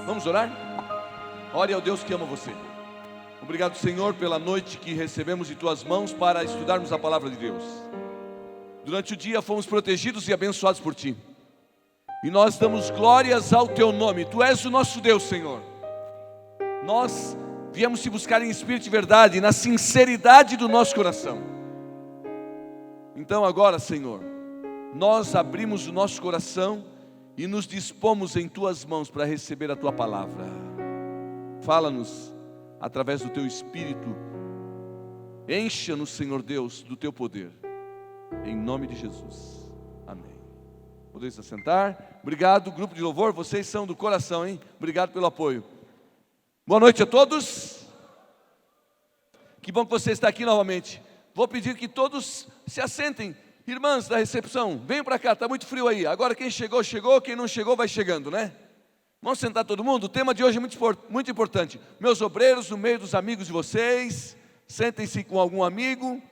Vamos orar? Ore ao Deus que ama você. Obrigado, Senhor, pela noite que recebemos de Tuas mãos para estudarmos a Palavra de Deus. Durante o dia fomos protegidos e abençoados por Ti. E nós damos glórias ao Teu nome. Tu és o nosso Deus, Senhor. Nós viemos Te buscar em espírito e verdade, na sinceridade do nosso coração. Então agora, Senhor, nós abrimos o nosso coração e nos dispomos em Tuas mãos para receber a Tua Palavra. Fala-nos através do Teu Espírito. Encha-nos, Senhor Deus, do Teu poder. Em nome de Jesus. Amém. Podeis se assentar. Obrigado, grupo de louvor. Vocês são do coração, hein? Obrigado pelo apoio. Boa noite a todos. Que bom que você está aqui novamente. Vou pedir que todos se assentem. Irmãs da recepção, venham para cá, está muito frio aí. Agora quem chegou, chegou, quem não chegou vai chegando, né? Vamos sentar todo mundo? O tema de hoje é muito importante. Meus obreiros, no meio dos amigos de vocês, sentem-se com algum amigo.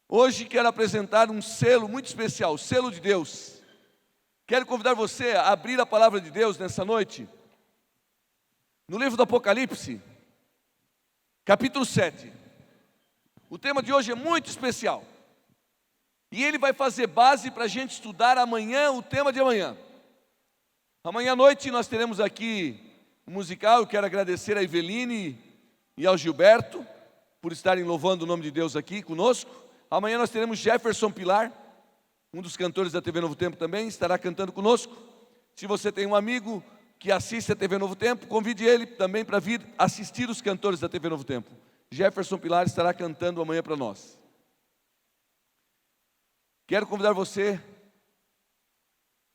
Hoje quero apresentar um selo muito especial, o selo de Deus. Quero convidar você a abrir a palavra de Deus nessa noite. No livro do Apocalipse, capítulo 7. O tema de hoje é muito especial. E ele vai fazer base para a gente estudar amanhã o tema de amanhã. Amanhã à noite nós teremos aqui um musical. Eu quero agradecer a Eveline e ao Gilberto por estarem louvando o nome de Deus aqui conosco. Amanhã nós teremos Jefferson Pilar, um dos cantores da TV Novo Tempo também, estará cantando conosco. Se você tem um amigo que assiste a TV Novo Tempo, convide ele também para vir assistir os cantores da TV Novo Tempo. Jefferson Pilar estará cantando amanhã para nós. Quero convidar você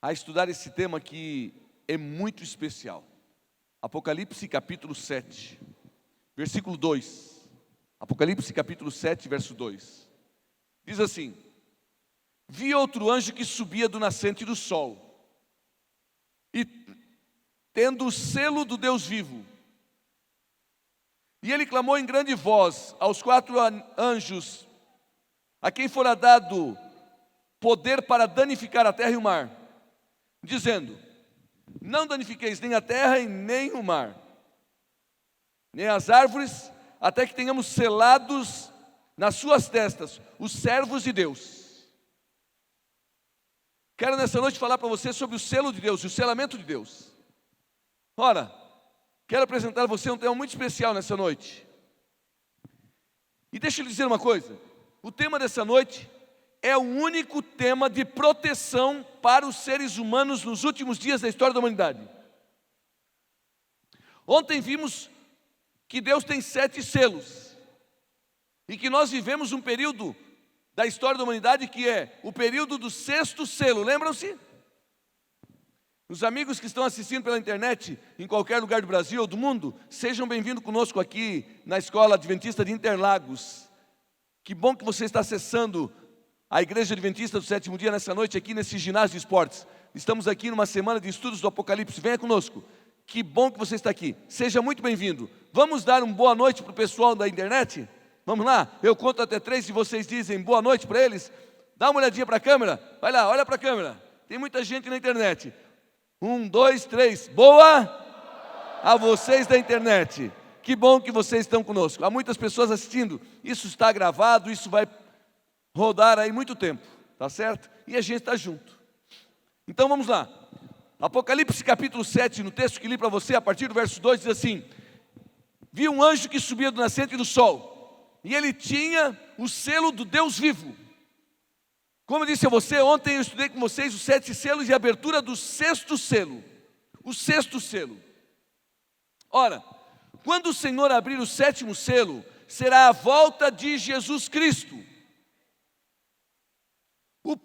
a estudar esse tema que é muito especial. Apocalipse capítulo 7, versículo 2. Apocalipse capítulo 7, verso 2. Diz assim: vi outro anjo que subia do nascente do sol, e tendo o selo do Deus vivo. E ele clamou em grande voz aos 4 anjos, a quem fora dado poder para danificar a terra e o mar, dizendo: não danifiqueis nem a terra e nem o mar, nem as árvores, até que tenhamos selados nas suas testas os servos de Deus. Quero nessa noite falar para você sobre o selo de Deus e o selamento de Deus. Ora, quero apresentar a você um tema muito especial nessa noite. E deixa eu lhe dizer uma coisa. O tema dessa noite é o único tema de proteção para os seres humanos nos últimos dias da história da humanidade. Ontem vimos que Deus tem 7 selos. E que nós vivemos um período da história da humanidade que é o período do 6º selo. Lembram-se? Os amigos que estão assistindo pela internet, em qualquer lugar do Brasil ou do mundo, sejam bem-vindos conosco aqui na Escola Adventista de Interlagos. Que bom que você está acessando a Igreja Adventista do Sétimo Dia nessa noite, aqui nesse ginásio de esportes. Estamos aqui numa semana de estudos do Apocalipse. Venha conosco. Que bom que você está aqui. Seja muito bem-vindo. Vamos dar uma boa noite para o pessoal da internet? Vamos lá? Eu conto até 3 e vocês dizem boa noite para eles. Dá uma olhadinha para a câmera. Vai lá, olha para a câmera. Tem muita gente na internet. 1, 2, 3. Boa a vocês da internet. Que bom que vocês estão conosco. Há muitas pessoas assistindo. Isso está gravado, isso vai rodar aí muito tempo, tá certo? E a gente está junto. Então vamos lá. Apocalipse capítulo 7, no texto que li para você, a partir do verso 2, diz assim: vi um anjo que subia do nascente do sol, e ele tinha o selo do Deus vivo. Como eu disse a você, ontem eu estudei com vocês os 7 selos e a abertura do 6º selo. O 6º selo. Ora, quando o Senhor abrir o 7º selo, será a volta de Jesus Cristo. O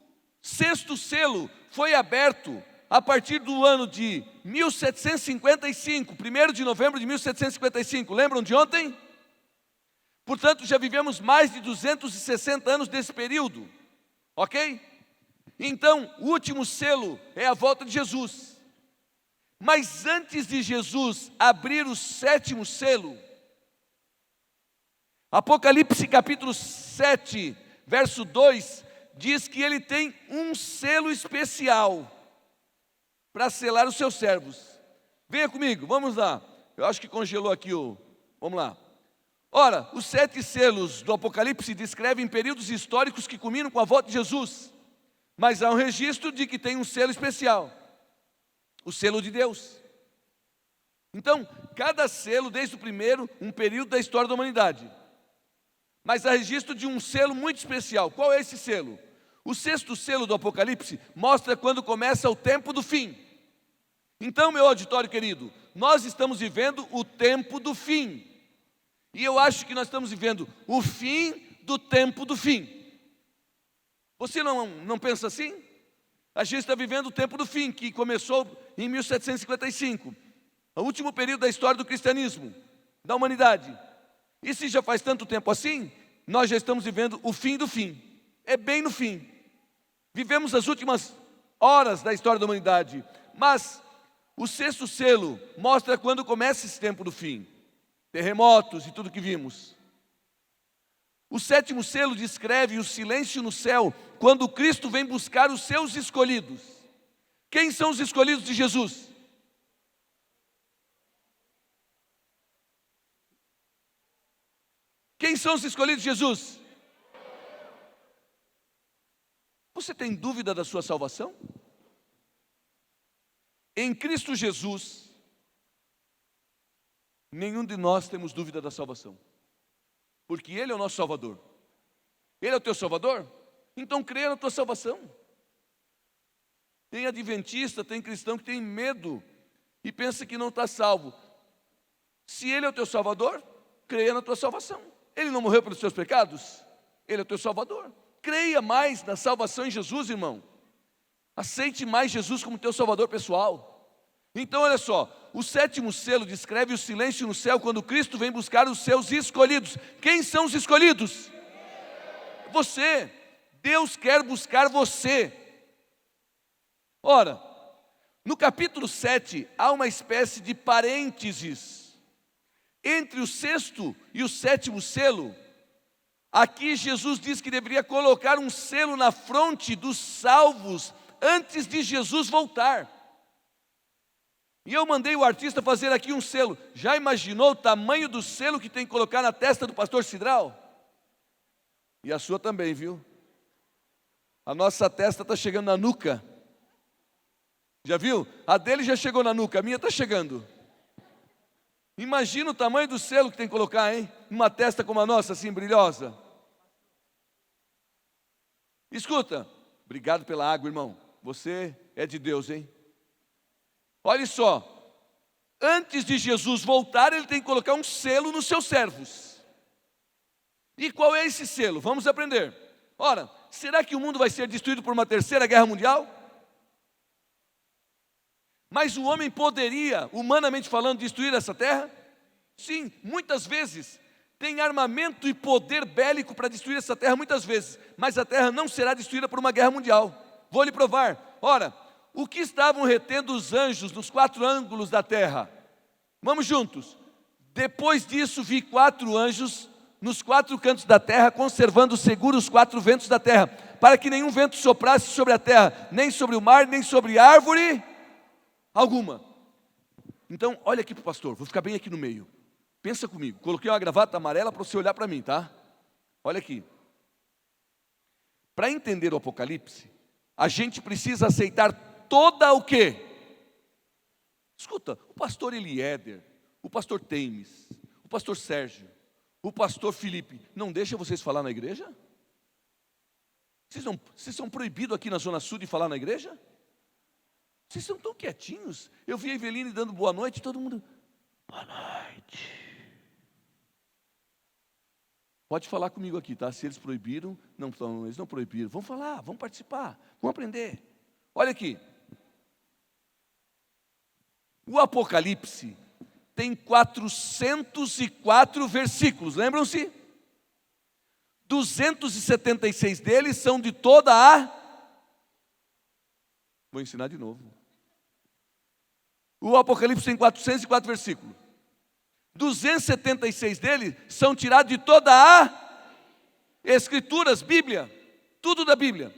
6º selo foi aberto a partir do ano de 1755, 1º de novembro de 1755. Lembram de ontem? Portanto, já vivemos mais de 260 anos desse período. Ok? Então, o último selo é a volta de Jesus. Mas antes de Jesus abrir o 7º selo, Apocalipse capítulo 7, verso 2, diz que ele tem um selo especial. para selar os seus servos. Venha comigo, vamos lá. Eu acho que congelou aqui o... Vamos lá. Ora, os 7 selos do Apocalipse descrevem períodos históricos que culminam com a volta de Jesus. Mas há um registro de que tem um selo especial. O selo de Deus. Então, cada selo, desde o primeiro, um período da história da humanidade. Mas há registro de um selo muito especial. Qual é esse selo? O 6º selo do Apocalipse mostra quando começa o tempo do fim. Então, meu auditório querido, nós estamos vivendo o tempo do fim. E eu acho que nós estamos vivendo o fim do tempo do fim. Você não pensa assim? A gente está vivendo o tempo do fim, que começou em 1755. O último período da história do cristianismo, da humanidade. E se já faz tanto tempo assim, nós já estamos vivendo o fim do fim. É bem no fim. Vivemos as últimas horas da história da humanidade. Mas o 6º selo mostra quando começa esse tempo do fim. Terremotos e tudo que vimos. O 7º selo descreve o silêncio no céu, quando Cristo vem buscar os seus escolhidos. Quem são os escolhidos de Jesus? Quem são os escolhidos de Jesus? Você tem dúvida da sua salvação? Em Cristo Jesus, nenhum de nós temos dúvida da salvação. Porque Ele é o nosso Salvador. Ele é o teu Salvador? Então creia na tua salvação. Tem adventista, tem cristão que tem medo e pensa que não está salvo. Se Ele é o teu Salvador, creia na tua salvação. Ele não morreu pelos teus pecados? Ele é o teu Salvador. Creia mais na salvação em Jesus, irmão. Aceite mais Jesus como teu Salvador pessoal. Então olha só, o 7º selo descreve o silêncio no céu quando Cristo vem buscar os seus escolhidos. Quem são os escolhidos? Você. Deus quer buscar você. Ora, no capítulo 7 há uma espécie de parênteses entre o 6º e o 7º selo. Aqui Jesus diz que deveria colocar um selo na fronte dos salvos antes de Jesus voltar. E eu mandei o artista fazer aqui um selo. Já imaginou o tamanho do selo que tem que colocar na testa do pastor Cidral? E a sua também, viu? A nossa testa está chegando na nuca. Já viu? A dele já chegou na nuca, a minha está chegando. Imagina o tamanho do selo que tem que colocar, hein? Numa testa como a nossa, assim, brilhosa. Escuta, obrigado pela água, irmão. Você é de Deus, hein? Olha só, antes de Jesus voltar, Ele tem que colocar um selo nos seus servos. E qual é esse selo? Vamos aprender. Ora, será que o mundo vai ser destruído por uma terceira guerra mundial? Mas o homem poderia, humanamente falando, destruir essa terra? Sim, muitas vezes. Tem armamento e poder bélico para destruir essa terra, muitas vezes. Mas a terra não será destruída por uma guerra mundial. Vou lhe provar. Ora, o que estavam retendo os anjos nos 4 ângulos da terra? Vamos juntos. Depois disso vi 4 anjos nos 4 cantos da terra, conservando seguros os 4 ventos da terra, para que nenhum vento soprasse sobre a terra, nem sobre o mar, nem sobre árvore alguma. Então, olha aqui para o pastor, vou ficar bem aqui no meio. Pensa comigo, coloquei uma gravata amarela para você olhar para mim, tá? Olha aqui. Para entender o Apocalipse, a gente precisa aceitar toda o quê? Escuta, o pastor Eliéder, o pastor Teimes, o pastor Sérgio, o pastor Felipe, não deixa vocês falar na igreja? Vocês são proibidos aqui na Zona Sul de falar na igreja? Vocês são tão quietinhos. Eu vi a Eveline dando boa noite, todo mundo, boa noite. Pode falar comigo aqui, tá? Se eles proibiram, eles não proibiram. Vamos falar, vamos participar, vamos aprender. Olha aqui. O Apocalipse tem 404 versículos, lembram-se? 276 deles são de toda a... Vou ensinar de novo. O Apocalipse tem 404 versículos. 276 deles são tirados de toda a Escrituras, Bíblia, tudo da Bíblia.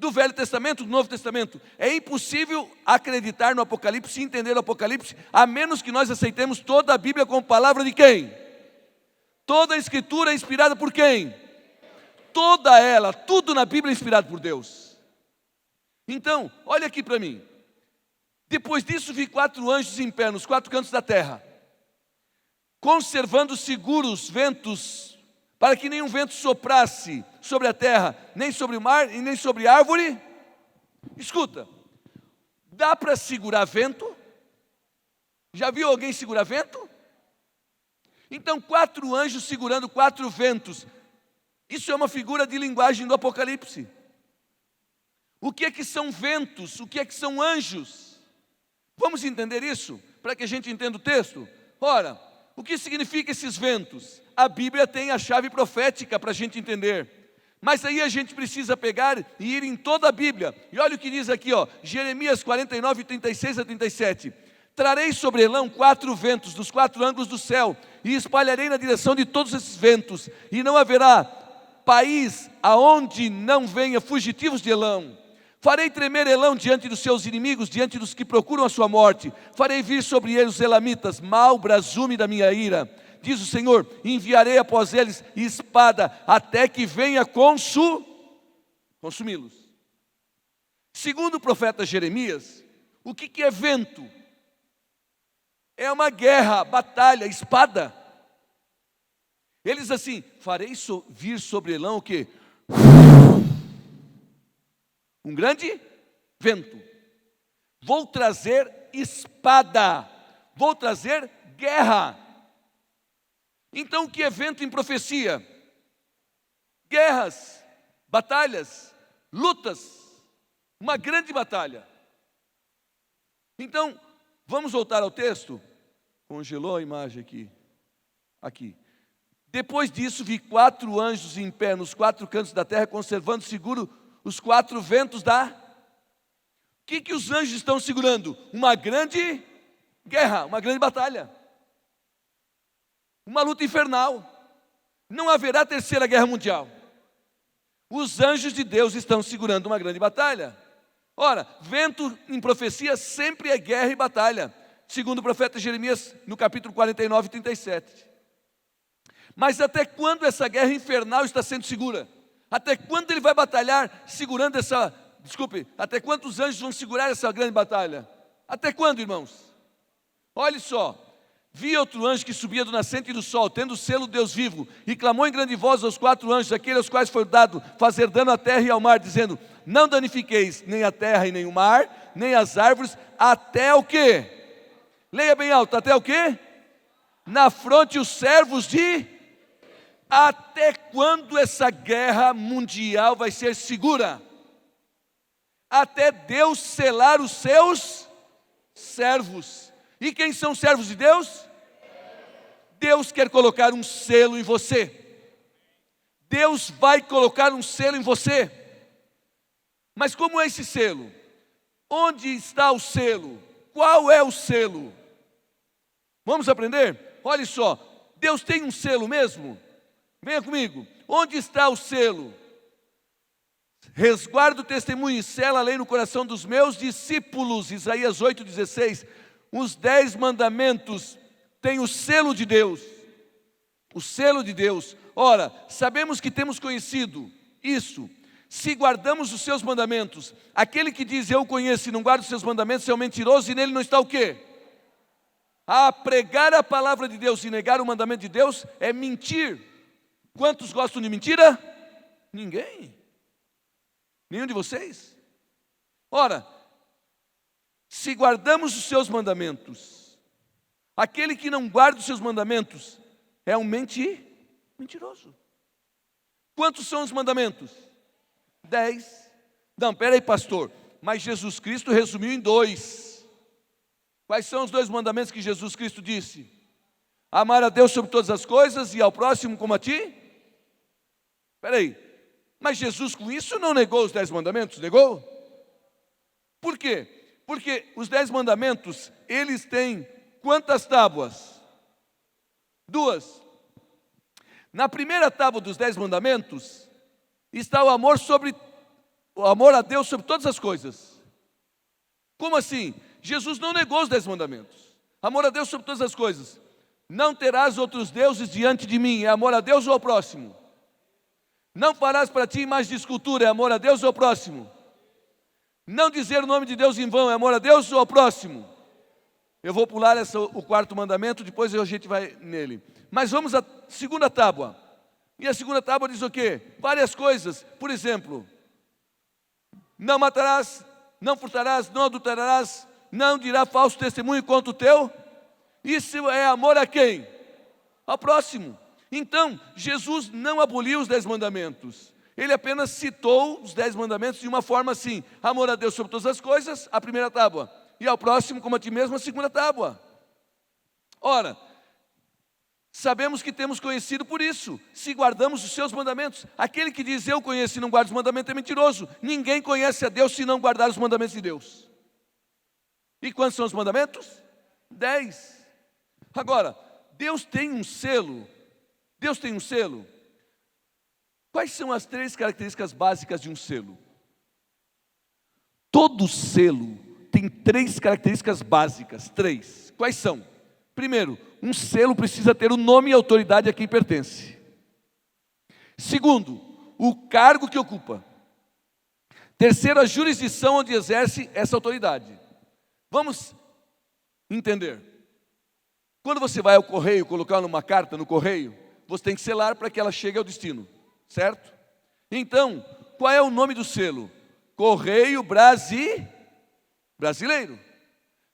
do Velho Testamento, do Novo Testamento. É impossível acreditar no Apocalipse e entender o Apocalipse, a menos que nós aceitemos toda a Bíblia como palavra de quem? Toda a Escritura é inspirada por quem? Toda ela, tudo na Bíblia é inspirado por Deus. Então, olha aqui para mim. Depois disso vi 4 anjos em pé nos 4 cantos da terra, conservando seguros ventos, para que nenhum vento soprasse sobre a terra, nem sobre o mar e nem sobre árvore. Escuta, dá para segurar vento? Já viu alguém segurar vento? Então 4 anjos segurando 4 ventos. Isso é uma figura de linguagem do Apocalipse. O que é que são ventos? O que é que são anjos? Vamos entender isso, para que a gente entenda o texto? Ora, o que significa esses ventos? A Bíblia tem a chave profética para a gente entender. Mas aí a gente precisa pegar e ir em toda a Bíblia. E olha o que diz aqui, ó, Jeremias 49, 36 a 37. Trarei sobre Elão 4 ventos dos 4 ângulos do céu, e espalharei na direção de todos esses ventos, e não haverá país aonde não venha fugitivos de Elão. Farei tremer Elão diante dos seus inimigos, diante dos que procuram a sua morte. Farei vir sobre eles os elamitas, mau brasume da minha ira. Diz o Senhor, enviarei após eles espada, até que venha consumi-los. Segundo o profeta Jeremias, o que é vento? É uma guerra, batalha, espada. Ele diz assim, farei vir sobre Elão o quê? Um grande vento. Vou trazer espada. Vou trazer guerra. Então o que é vento em profecia? Guerras, batalhas, lutas. Uma grande batalha. Então, vamos voltar ao texto. Congelou a imagem aqui. Aqui. Depois disso vi 4 anjos em pé nos 4 cantos da terra, conservando seguro os 4 ventos da... O que os anjos estão segurando? Uma grande guerra, uma grande batalha. Uma luta infernal. Não haverá terceira guerra mundial. Os anjos de Deus estão segurando uma grande batalha. Ora, vento em profecia sempre é guerra e batalha. Segundo o profeta Jeremias, no capítulo 49, 37. Mas até quando essa guerra infernal está sendo segura? Até quando ele vai batalhar segurando essa... até quando os anjos vão segurar essa grande batalha? Até quando, irmãos? Olhe só. Vi outro anjo que subia do nascente do sol, tendo o selo de Deus vivo, e clamou em grande voz aos 4 anjos, aqueles aos quais foi dado fazer dano à terra e ao mar, dizendo, não danifiqueis nem a terra e nem o mar, nem as árvores, até o quê? Leia bem alto, até o quê? Na fronte os servos de... Até quando essa guerra mundial vai ser segura? Até Deus selar os seus servos. E quem são servos de Deus? Deus quer colocar um selo em você. Deus vai colocar um selo em você. Mas como é esse selo? Onde está o selo? Qual é o selo? Vamos aprender? Olha só, Deus tem um selo mesmo? Venha comigo. Onde está o selo? Resguardo o testemunho e sela a lei no coração dos meus discípulos. Isaías 8,16. Os 10 mandamentos têm o selo de Deus. O selo de Deus. Ora, sabemos que temos conhecido isso, se guardamos os seus mandamentos. Aquele que diz, eu o conheço e não guarda os seus mandamentos, é um mentiroso e nele não está o quê? A pregar a palavra de Deus e negar o mandamento de Deus é mentir. Quantos gostam de mentira? Ninguém. Nenhum de vocês? Ora, se guardamos os seus mandamentos, aquele que não guarda os seus mandamentos é um mentiroso. Quantos são os mandamentos? 10. Não, peraí, pastor, mas Jesus Cristo resumiu em 2. Quais são os 2 mandamentos que Jesus Cristo disse? Amar a Deus sobre todas as coisas e ao próximo como a ti? Peraí, mas Jesus com isso não negou os 10 mandamentos? Negou? Por quê? Porque os 10 mandamentos, eles têm quantas tábuas? 2. Na primeira tábua dos 10 mandamentos, está o amor sobre o amor a Deus sobre todas as coisas. Como assim? Jesus não negou os 10 mandamentos. Amor a Deus sobre todas as coisas. Não terás outros deuses diante de mim. É amor a Deus ou ao próximo? Não farás para ti imagem de escultura. É amor a Deus ou ao próximo? Não dizer o nome de Deus em vão. É amor a Deus ou ao próximo? Eu vou pular o 4º mandamento, depois a gente vai nele. Mas vamos à 2ª tábua. E a 2ª tábua diz o quê? Várias coisas. Por exemplo, não matarás, não furtarás, não adulterarás, não dirá falso testemunho contra o teu. Isso é amor a quem? Ao próximo. Então, Jesus não aboliu os 10 mandamentos. Ele apenas citou os 10 mandamentos de uma forma assim: amor a Deus sobre todas as coisas, a 1ª tábua, e ao próximo como a ti mesmo, a 2ª tábua. Ora, sabemos que temos conhecido por isso, se guardamos os seus mandamentos. Aquele que diz eu conheço e não guarda os mandamentos é mentiroso. Ninguém conhece a Deus se não guardar os mandamentos de Deus. E quantos são os mandamentos? 10. Agora, Deus tem um selo. Deus tem um selo. Quais são as 3 características básicas de um selo? Todo selo tem 3 características básicas. 3. Quais são? Primeiro, um selo precisa ter o nome e autoridade a quem pertence. Segundo, o cargo que ocupa. Terceiro, a jurisdição onde exerce essa autoridade. Vamos entender. Quando você vai ao correio, colocar uma carta no correio, você tem que selar para que ela chegue ao destino, certo? Então, qual é o nome do selo? Correio Brasileiro.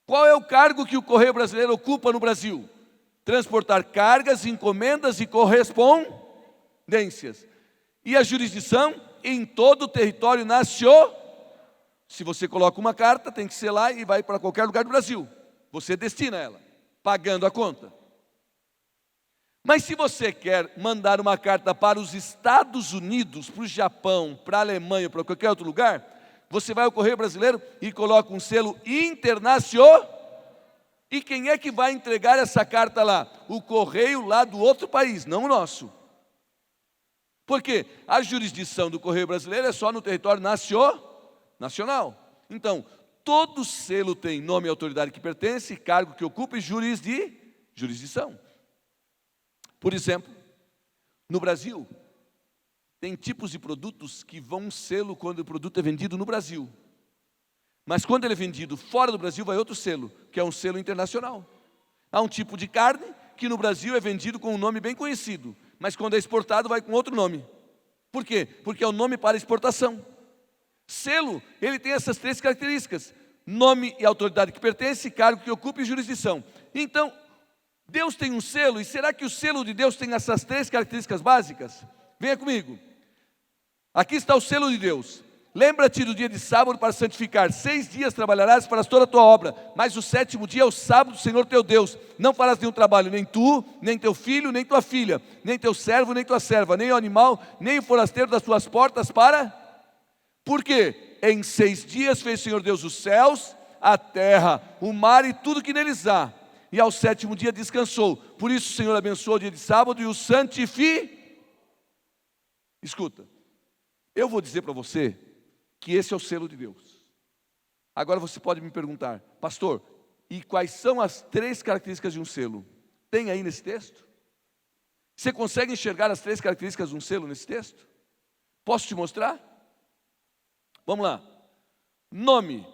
Qual é o cargo que o Correio Brasileiro ocupa no Brasil? Transportar cargas, encomendas e correspondências. E a jurisdição em todo o território nacional. Se você coloca uma carta, tem que selar e vai para qualquer lugar do Brasil. Você destina ela, pagando a conta. Mas se você quer mandar uma carta para os Estados Unidos, para o Japão, para a Alemanha, para qualquer outro lugar, você vai ao Correio Brasileiro e coloca um selo internacional. E quem é que vai entregar essa carta lá? O correio lá do outro país, não o nosso. Por quê? A jurisdição do Correio Brasileiro é só no território nacional. Então, todo selo tem nome e autoridade que pertence, cargo que ocupa e jurisdição. Por exemplo, no Brasil, tem tipos de produtos que vão um selo quando o produto é vendido no Brasil. Mas quando ele é vendido fora do Brasil, vai outro selo, que é um selo internacional. Há um tipo de carne que no Brasil é vendido com um nome bem conhecido, mas quando é exportado vai com outro nome. Por quê? Porque é o nome para exportação. Selo, ele tem essas 3 características: nome e autoridade que pertence, cargo que ocupa e jurisdição. Então, Deus tem um selo, e será que o selo de Deus tem essas 3 características básicas? Venha comigo. Aqui está o selo de Deus. Lembra-te do dia de sábado para santificar. 6 dias trabalharás para toda a tua obra, mas o 7º dia é o sábado do Senhor teu Deus. Não farás nenhum trabalho, nem tu, nem teu filho, nem tua filha, nem teu servo, nem tua serva, nem o animal, nem o forasteiro das tuas portas para... Por quê? Em 6 dias fez o Senhor Deus os céus, a terra, o mar e tudo que neles há. E ao 7º dia descansou. Por isso o Senhor abençoou o dia de sábado e o santificou. Escuta, eu vou dizer para você que esse é o selo de Deus. Agora você pode me perguntar: pastor, e quais são as 3 características de um selo? Tem aí nesse texto? Você consegue enxergar as 3 características de um selo nesse texto? Posso te mostrar? Vamos lá. Nome.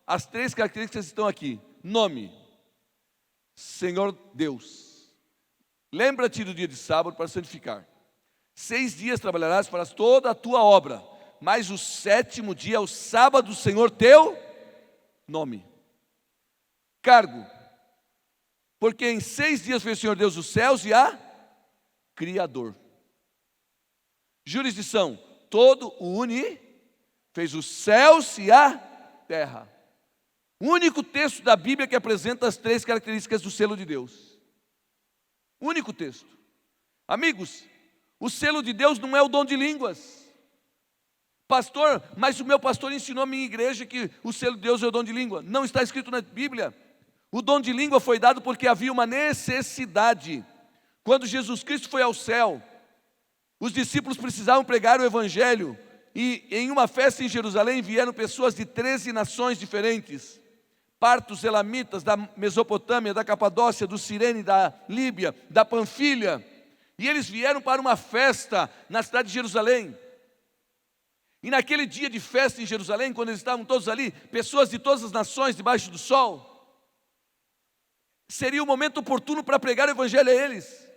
As 3 características estão aqui. Nome: Senhor Deus. Lembra-te do dia de sábado para santificar. 6 dias trabalharás para toda a tua obra, mas o 7º dia é o sábado do Senhor teu nome. Cargo: porque em 6 dias fez o Senhor Deus os céus e a Criador. Jurisdição: todo o fez os céus e a terra. O único texto da Bíblia que apresenta as 3 características do selo de Deus. O único texto. Amigos, o selo de Deus não é o dom de línguas. Pastor, mas o meu pastor ensinou a minha igreja que o selo de Deus é o dom de língua. Não está escrito na Bíblia. O dom de língua foi dado porque havia uma necessidade. Quando Jesus Cristo foi ao céu, os discípulos precisavam pregar o Evangelho. E em uma festa em Jerusalém vieram pessoas de 13 nações diferentes. Partos, elamitas, da Mesopotâmia, da Capadócia, do Cirene, da Líbia, da Panfilha. E eles vieram para uma festa na cidade de Jerusalém. E naquele dia de festa em Jerusalém, quando eles estavam todos ali, pessoas de todas as nações debaixo do sol, seria o momento oportuno para pregar o evangelho a eles.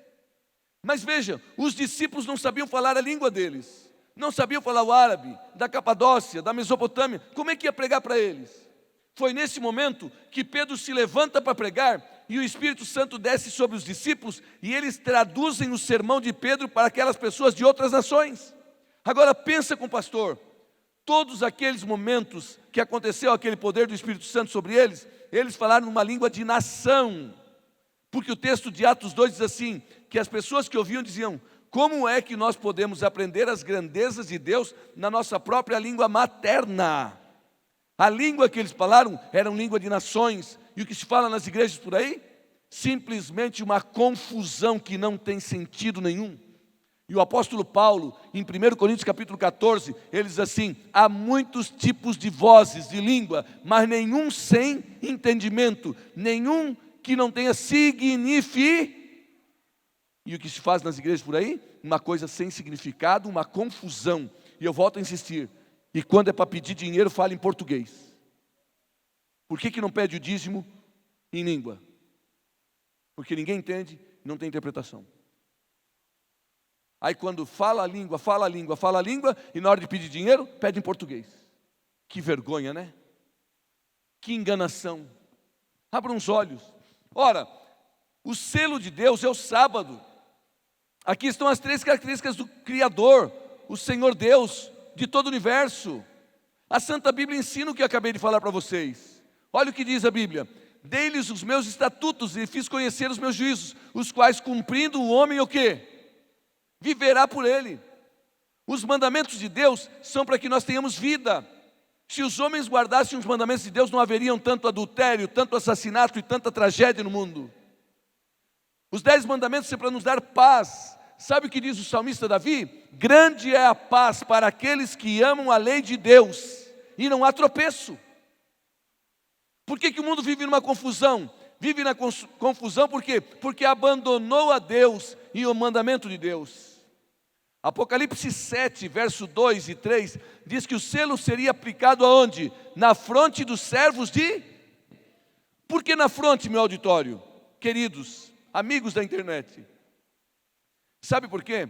Mas veja, os discípulos não sabiam falar a língua deles, não sabiam falar o árabe, da Capadócia, da Mesopotâmia. Como é que ia pregar para eles? Foi nesse momento que Pedro se levanta para pregar e o Espírito Santo desce sobre os discípulos e eles traduzem o sermão de Pedro para aquelas pessoas de outras nações. Agora pensa com o pastor, todos aqueles momentos que aconteceu aquele poder do Espírito Santo sobre eles, eles falaram numa língua de nação, porque o texto de Atos 2 diz assim, que as pessoas que ouviam diziam, como é que nós podemos aprender as grandezas de Deus na nossa própria língua materna? A língua que eles falaram era língua de nações. E o que se fala nas igrejas por aí? Simplesmente uma confusão que não tem sentido nenhum. E o apóstolo Paulo, em 1 Coríntios capítulo 14, ele diz assim, há muitos tipos de vozes, de língua, mas nenhum sem entendimento, nenhum que não tenha significado. E o que se faz nas igrejas por aí? Uma coisa sem significado, uma confusão. E eu volto a insistir. E quando é para pedir dinheiro, fala em português. Por que não pede o dízimo em língua? Porque ninguém entende, não tem interpretação. Aí quando fala a língua, e na hora de pedir dinheiro, pede em português. Que vergonha, né? Que enganação. Abra os olhos. Ora, o selo de Deus é o sábado. Aqui estão as 3 características do Criador, o Senhor Deus de todo o universo. A Santa Bíblia ensina o que eu acabei de falar para vocês. Olha o que diz a Bíblia. Dei-lhes os meus estatutos e fiz conhecer os meus juízos, os quais cumprindo o homem o quê? Viverá por ele. Os mandamentos de Deus são para que nós tenhamos vida. Se os homens guardassem os mandamentos de Deus, não haveriam tanto adultério, tanto assassinato e tanta tragédia no mundo. Os 10 mandamentos são para nos dar paz. Sabe o que diz o salmista Davi? Grande é a paz para aqueles que amam a lei de Deus, e não há tropeço. Por que o mundo vive numa confusão? Vive na confusão por quê? Porque abandonou a Deus e o mandamento de Deus. Apocalipse 7, verso 2 e 3, diz que o selo seria aplicado aonde? Na fronte dos servos de... Por que na fronte, meu auditório? Queridos, amigos da internet. Sabe por quê?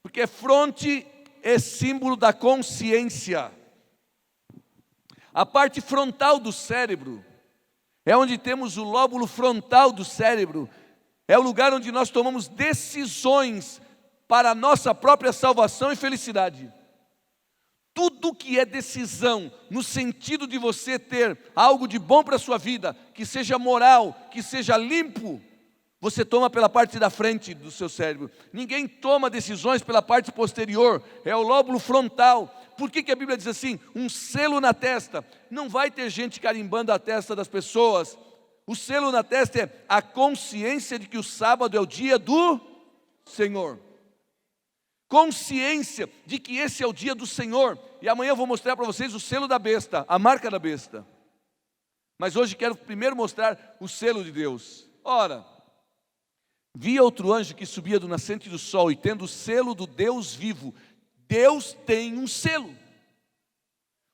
Porque fronte é símbolo da consciência. A parte frontal do cérebro é onde temos o lóbulo frontal do cérebro. É o lugar onde nós tomamos decisões para a nossa própria salvação e felicidade. Tudo que é decisão, no sentido de você ter algo de bom para a sua vida, que seja moral, que seja limpo, você toma pela parte da frente do seu cérebro. Ninguém toma decisões pela parte posterior, é o lóbulo frontal. Por que a Bíblia diz assim? Um selo na testa. Não vai ter gente carimbando a testa das pessoas. O selo na testa é a consciência de que o sábado é o dia do Senhor. Consciência de que esse é o dia do Senhor. E amanhã eu vou mostrar para vocês o selo da besta, a marca da besta. Mas hoje quero primeiro mostrar o selo de Deus. Ora, vi outro anjo que subia do nascente do sol e tendo o selo do Deus vivo. Deus tem um selo.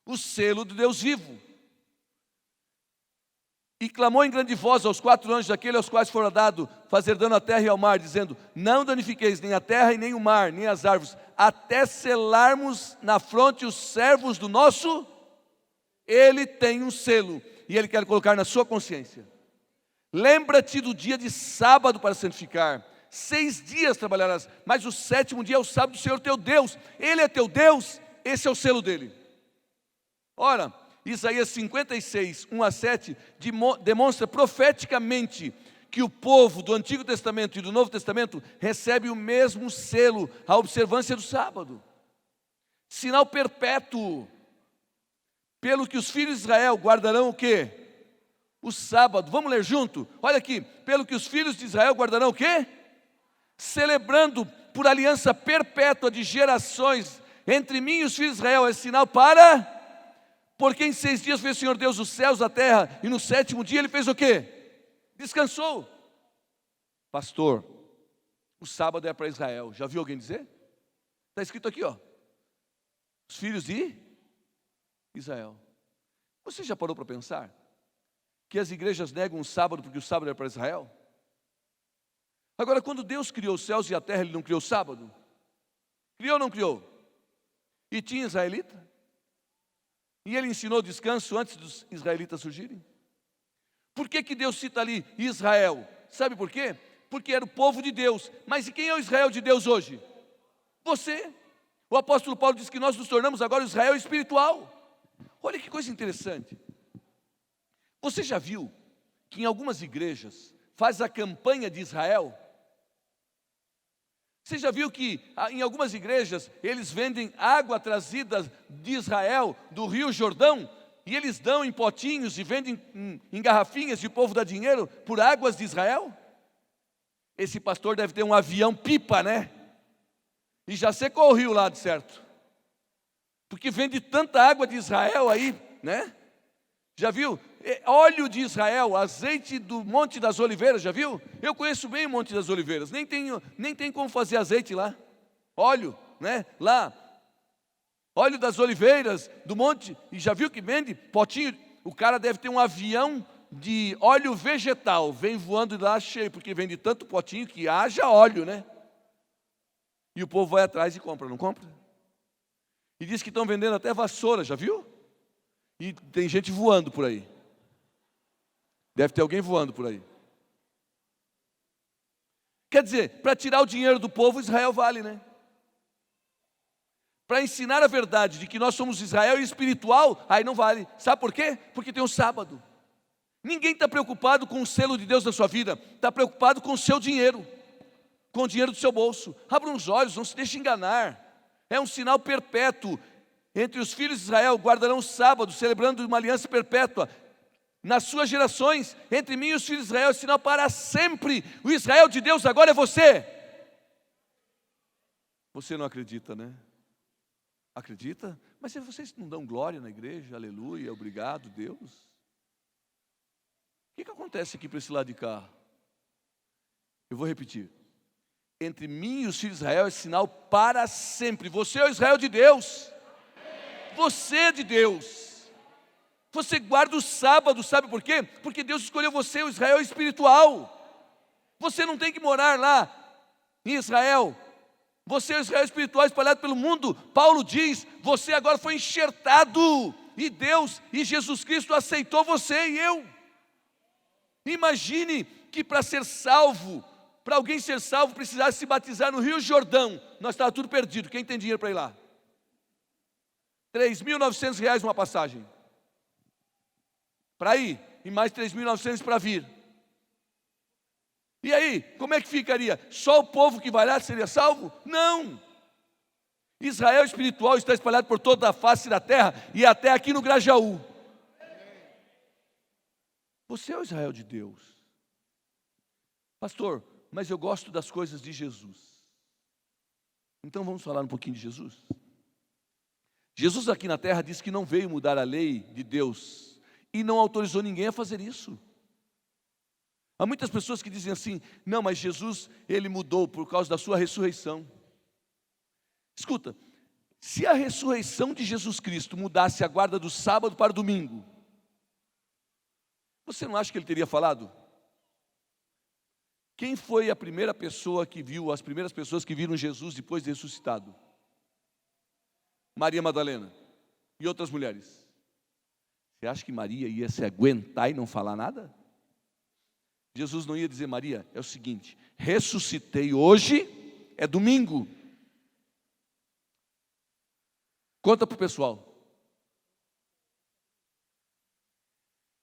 O selo do Deus vivo. E clamou em grande voz aos 4 anjos, aqueles aos quais fora dado fazer dano à terra e ao mar, dizendo, não danifiqueis nem a terra e nem o mar, nem as árvores, até selarmos na fronte os servos do nosso. Ele tem um selo, e Ele quer colocar na sua consciência. Lembra-te do dia de sábado para santificar. 6 dias trabalharás, mas o 7º dia é o sábado do Senhor teu Deus. Ele é teu Deus, esse é o selo dele. Ora, Isaías 56, 1 a 7, demonstra profeticamente que o povo do Antigo Testamento e do Novo Testamento recebe o mesmo selo, a observância do sábado. Sinal perpétuo, pelo que os filhos de Israel guardarão o quê? O sábado. Vamos ler junto? Olha aqui, pelo que os filhos de Israel guardarão o quê? Celebrando por aliança perpétua de gerações entre mim e os filhos de Israel é sinal para... Porque em 6 dias fez o Senhor Deus os céus, a terra, e no 7º dia Ele fez o quê? Descansou. Pastor, o sábado é para Israel. Já viu alguém dizer? Está escrito aqui, ó. Os filhos de Israel. Você já parou para pensar que as igrejas negam o sábado porque o sábado é para Israel? Agora, quando Deus criou os céus e a terra, Ele não criou o sábado? Criou ou não criou? E tinha israelita? E Ele ensinou o descanso antes dos israelitas surgirem? Por que Deus cita ali Israel? Sabe por quê? Porque era o povo de Deus. Mas e quem é o Israel de Deus hoje? Você. O apóstolo Paulo diz que nós nos tornamos agora o Israel espiritual. Olha que coisa interessante. Você já viu que em algumas igrejas faz a campanha de Israel? Você já viu que em algumas igrejas eles vendem água trazida de Israel, do Rio Jordão, e eles dão em potinhos e vendem em garrafinhas e o povo dá dinheiro por águas de Israel? Esse pastor deve ter um avião pipa, né? E já secou o rio lá, de certo. Porque vende tanta água de Israel aí, né? Já viu? Óleo de Israel, azeite do Monte das Oliveiras, já viu? Eu conheço bem o Monte das Oliveiras, nem tem como fazer azeite lá. Óleo, né? Lá. Óleo das oliveiras, do monte, e já viu que vende? Potinho, o cara deve ter um avião de óleo vegetal, vem voando lá cheio, porque vende tanto potinho que haja óleo, né? E o povo vai atrás e compra, não compra? E diz que estão vendendo até vassoura, já viu? E tem gente voando por aí. Deve ter alguém voando por aí. Quer dizer, para tirar o dinheiro do povo, Israel vale, né? Para ensinar a verdade de que nós somos Israel espiritual, aí não vale. Sabe por quê? Porque tem o sábado. Ninguém está preocupado com o selo de Deus na sua vida. Está preocupado com o seu dinheiro. Com o dinheiro do seu bolso. Abra os olhos, não se deixe enganar. É um sinal perpétuo. Entre os filhos de Israel guardarão o sábado, celebrando uma aliança perpétua. Nas suas gerações, entre mim e os filhos de Israel, é sinal para sempre. O Israel de Deus agora é você. Você não acredita, né? Acredita? Mas vocês não dão glória na igreja? Aleluia, obrigado, Deus. O que acontece aqui para esse lado de cá? Eu vou repetir. Entre mim e os filhos de Israel é sinal para sempre. Você é o Israel de Deus. Você é de Deus. Você guarda o sábado, sabe por quê? Porque Deus escolheu você, o Israel espiritual. Você não tem que morar lá em Israel. Você é o Israel espiritual espalhado pelo mundo. Paulo diz, você agora foi enxertado. E Deus e Jesus Cristo aceitou você e eu. Imagine que para ser salvo, para alguém ser salvo, precisasse se batizar no Rio Jordão. Nós estávamos tudo perdido. Quem tem dinheiro para ir lá? R$3.900 uma passagem. Para ir, e mais 3.900 para vir. E aí, como é que ficaria? Só o povo que vai lá seria salvo? Não. Israel espiritual está espalhado por toda a face da terra e até aqui no Grajaú. Você é o Israel de Deus. Pastor, mas eu gosto das coisas de Jesus. Então vamos falar um pouquinho de Jesus. Jesus aqui na terra disse que não veio mudar a lei de Deus e não autorizou ninguém a fazer isso. Há muitas pessoas que dizem assim, não, mas Jesus, Ele mudou por causa da sua ressurreição. Escuta, se a ressurreição de Jesus Cristo mudasse a guarda do sábado para o domingo, você não acha que Ele teria falado? Quem foi a primeira pessoa que viu, as primeiras pessoas que viram Jesus depois de ressuscitado? Maria Madalena e outras mulheres. Você acha que Maria ia se aguentar e não falar nada? Jesus não ia dizer, Maria, é o seguinte, ressuscitei hoje, é domingo. Conta para o pessoal.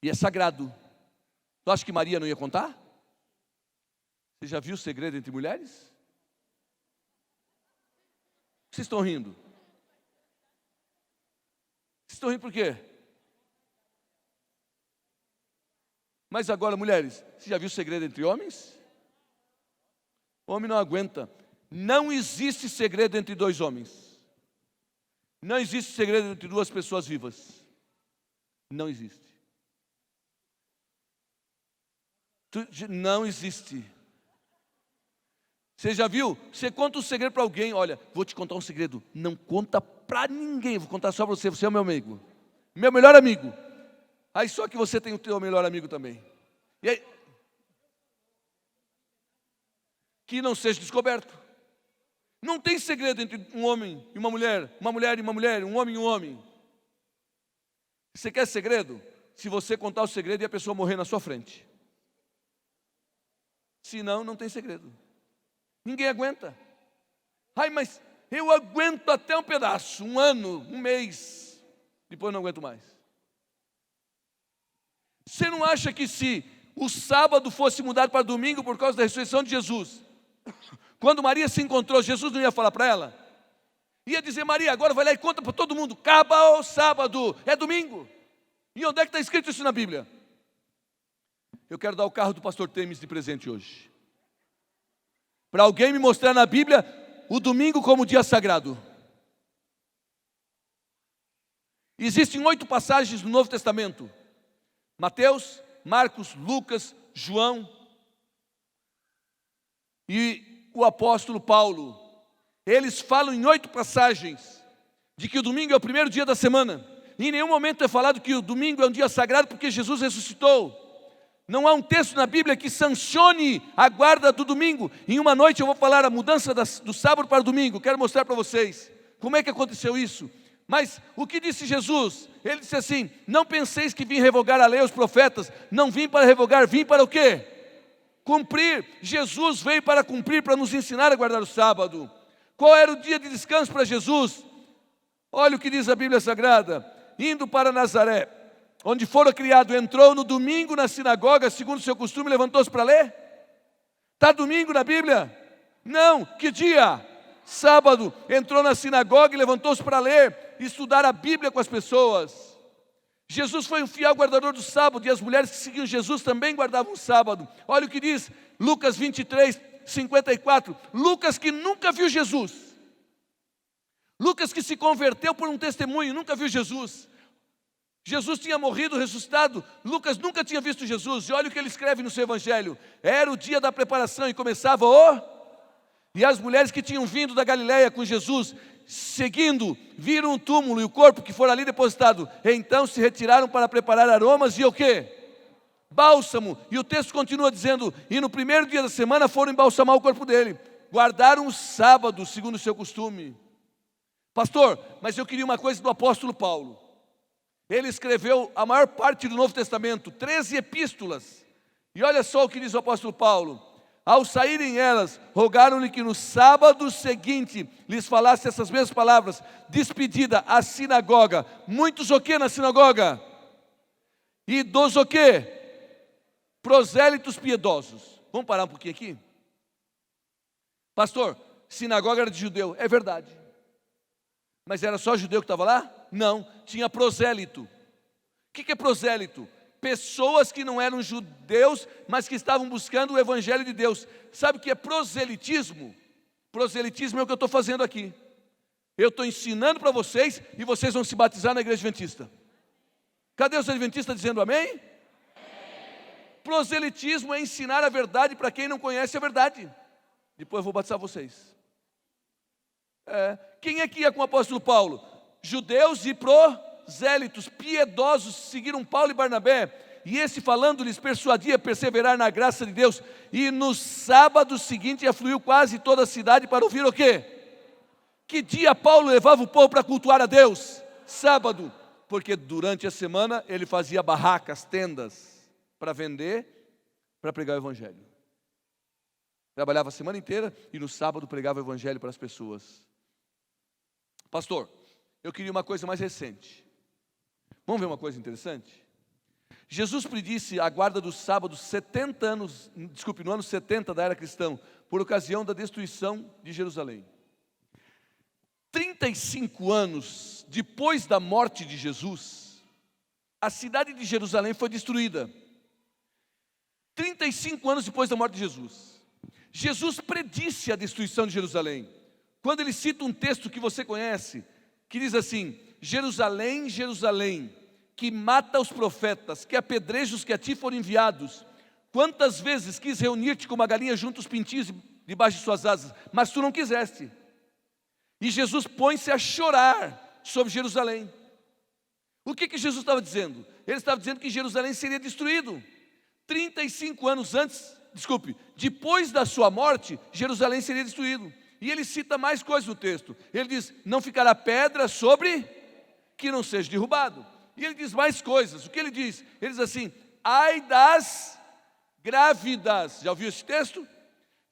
E é sagrado. Tu acha que Maria não ia contar? Você já viu o segredo entre mulheres? Vocês estão rindo? Vocês estão rindo por quê? Mas agora, mulheres, você já viu o segredo entre homens? O homem não aguenta. Não existe segredo entre dois homens. Não existe segredo entre duas pessoas vivas. Não existe. Não existe. Você já viu? Você conta um segredo para alguém, olha, vou te contar um segredo. Não conta para ninguém, vou contar só para você, você é o meu amigo. Meu melhor amigo. Aí só que você tem o teu melhor amigo também. E aí, que não seja descoberto. Não tem segredo entre um homem e uma mulher e uma mulher, um homem e um homem. Você quer segredo? Se você contar o segredo e a pessoa morrer na sua frente. Se não, não tem segredo. Ninguém aguenta. Ai, mas eu aguento até um pedaço, um ano, um mês. Depois não aguento mais. Você não acha que se o sábado fosse mudado para domingo por causa da ressurreição de Jesus, quando Maria se encontrou, Jesus não ia falar para ela? Ia dizer, Maria, agora vai lá e conta para todo mundo, acaba o sábado, é domingo. E onde é que está escrito isso na Bíblia? Eu quero dar o carro do pastor Temes de presente hoje. Para alguém me mostrar na Bíblia o domingo como dia sagrado. Existem 8 passagens no Novo Testamento. Mateus, Marcos, Lucas, João e o apóstolo Paulo. Eles falam em 8 passagens de que o domingo é o primeiro dia da semana. E em nenhum momento é falado que o domingo é um dia sagrado porque Jesus ressuscitou. Não há um texto na Bíblia que sancione a guarda do domingo. Em uma noite eu vou falar a mudança do sábado para o domingo. Quero mostrar para vocês como é que aconteceu isso. Mas o que disse Jesus? Ele disse assim, não penseis que vim revogar a lei aos profetas. Não vim para revogar, vim para o quê? Cumprir. Jesus veio para cumprir, para nos ensinar a guardar o sábado. Qual era o dia de descanso para Jesus? Olha o que diz a Bíblia Sagrada. Indo para Nazaré, onde fora criado, entrou no domingo na sinagoga, segundo o seu costume, levantou-se para ler? Está domingo na Bíblia? Não, que dia? Sábado, entrou na sinagoga e levantou-se para ler, estudar a Bíblia com as pessoas. Jesus foi um fiel guardador do sábado, e as mulheres que seguiam Jesus também guardavam o sábado. Olha o que diz Lucas 23, 54, Lucas que nunca viu Jesus. Lucas que se converteu por um testemunho, nunca viu Jesus. Jesus tinha morrido, ressuscitado. Lucas nunca tinha visto Jesus. E olha o que ele escreve no seu evangelho. Era o dia da preparação e começava E as mulheres que tinham vindo da Galileia com Jesus, seguindo, viram um túmulo e o corpo que fora ali depositado. Então se retiraram para preparar aromas e o quê? Bálsamo. E o texto continua dizendo, e no primeiro dia da semana foram embalsamar o corpo dele. Guardaram o sábado, segundo o seu costume. Pastor, mas eu queria uma coisa do apóstolo Paulo. Ele escreveu a maior parte do Novo Testamento, 13 epístolas. E olha só o que diz o apóstolo Paulo. Ao saírem elas, rogaram-lhe que no sábado seguinte lhes falasse essas mesmas palavras. Despedida à sinagoga. Muitos o que na sinagoga? E dos o que? Prosélitos piedosos. Vamos parar um pouquinho aqui? Pastor, sinagoga era de judeu. É verdade. Mas era só judeu que estava lá? Não, tinha prosélito. O que é prosélito? Pessoas que não eram judeus, mas que estavam buscando o evangelho de Deus. Sabe o que é proselitismo? Proselitismo é o que eu estou fazendo aqui. Eu estou ensinando para vocês e vocês vão se batizar na igreja adventista. Cadê os adventistas dizendo amém? Proselitismo é ensinar a verdade para quem não conhece a verdade. Depois eu vou batizar vocês. Quem é que ia com o apóstolo Paulo? Judeus e prosélitos, piedosos, seguiram Paulo e Barnabé. E esse falando-lhes persuadia a perseverar na graça de Deus. E no sábado seguinte afluiu quase toda a cidade para ouvir o quê? Que dia Paulo levava o povo para cultuar a Deus? Sábado. Porque durante a semana ele fazia barracas, tendas, para vender, para pregar o evangelho. Trabalhava a semana inteira e no sábado pregava o evangelho para as pessoas. Pastor, eu queria uma coisa mais recente. Vamos ver uma coisa interessante? Jesus predisse a guarda do sábado 70 anos, no ano 70 da era cristã, por ocasião da destruição de Jerusalém. 35 anos depois da morte de Jesus, a cidade de Jerusalém foi destruída. 35 anos depois da morte de Jesus. Jesus predisse a destruição de Jerusalém. Quando ele cita um texto que você conhece, que diz assim: Jerusalém, Jerusalém, que mata os profetas, que apedreja os que a ti foram enviados. Quantas vezes quis reunir-te como a galinha junto aos pintinhos debaixo de suas asas, mas tu não quiseste. E Jesus põe-se a chorar sobre Jerusalém. O que Jesus estava dizendo? Ele estava dizendo que Jerusalém seria destruído. 35 anos depois da sua morte, Jerusalém seria destruído. E ele cita mais coisas no texto. Ele diz: não ficará pedra sobre que não seja derrubado. E ele diz mais coisas. O que ele diz? Ele diz assim: ai das grávidas. Já ouviu esse texto?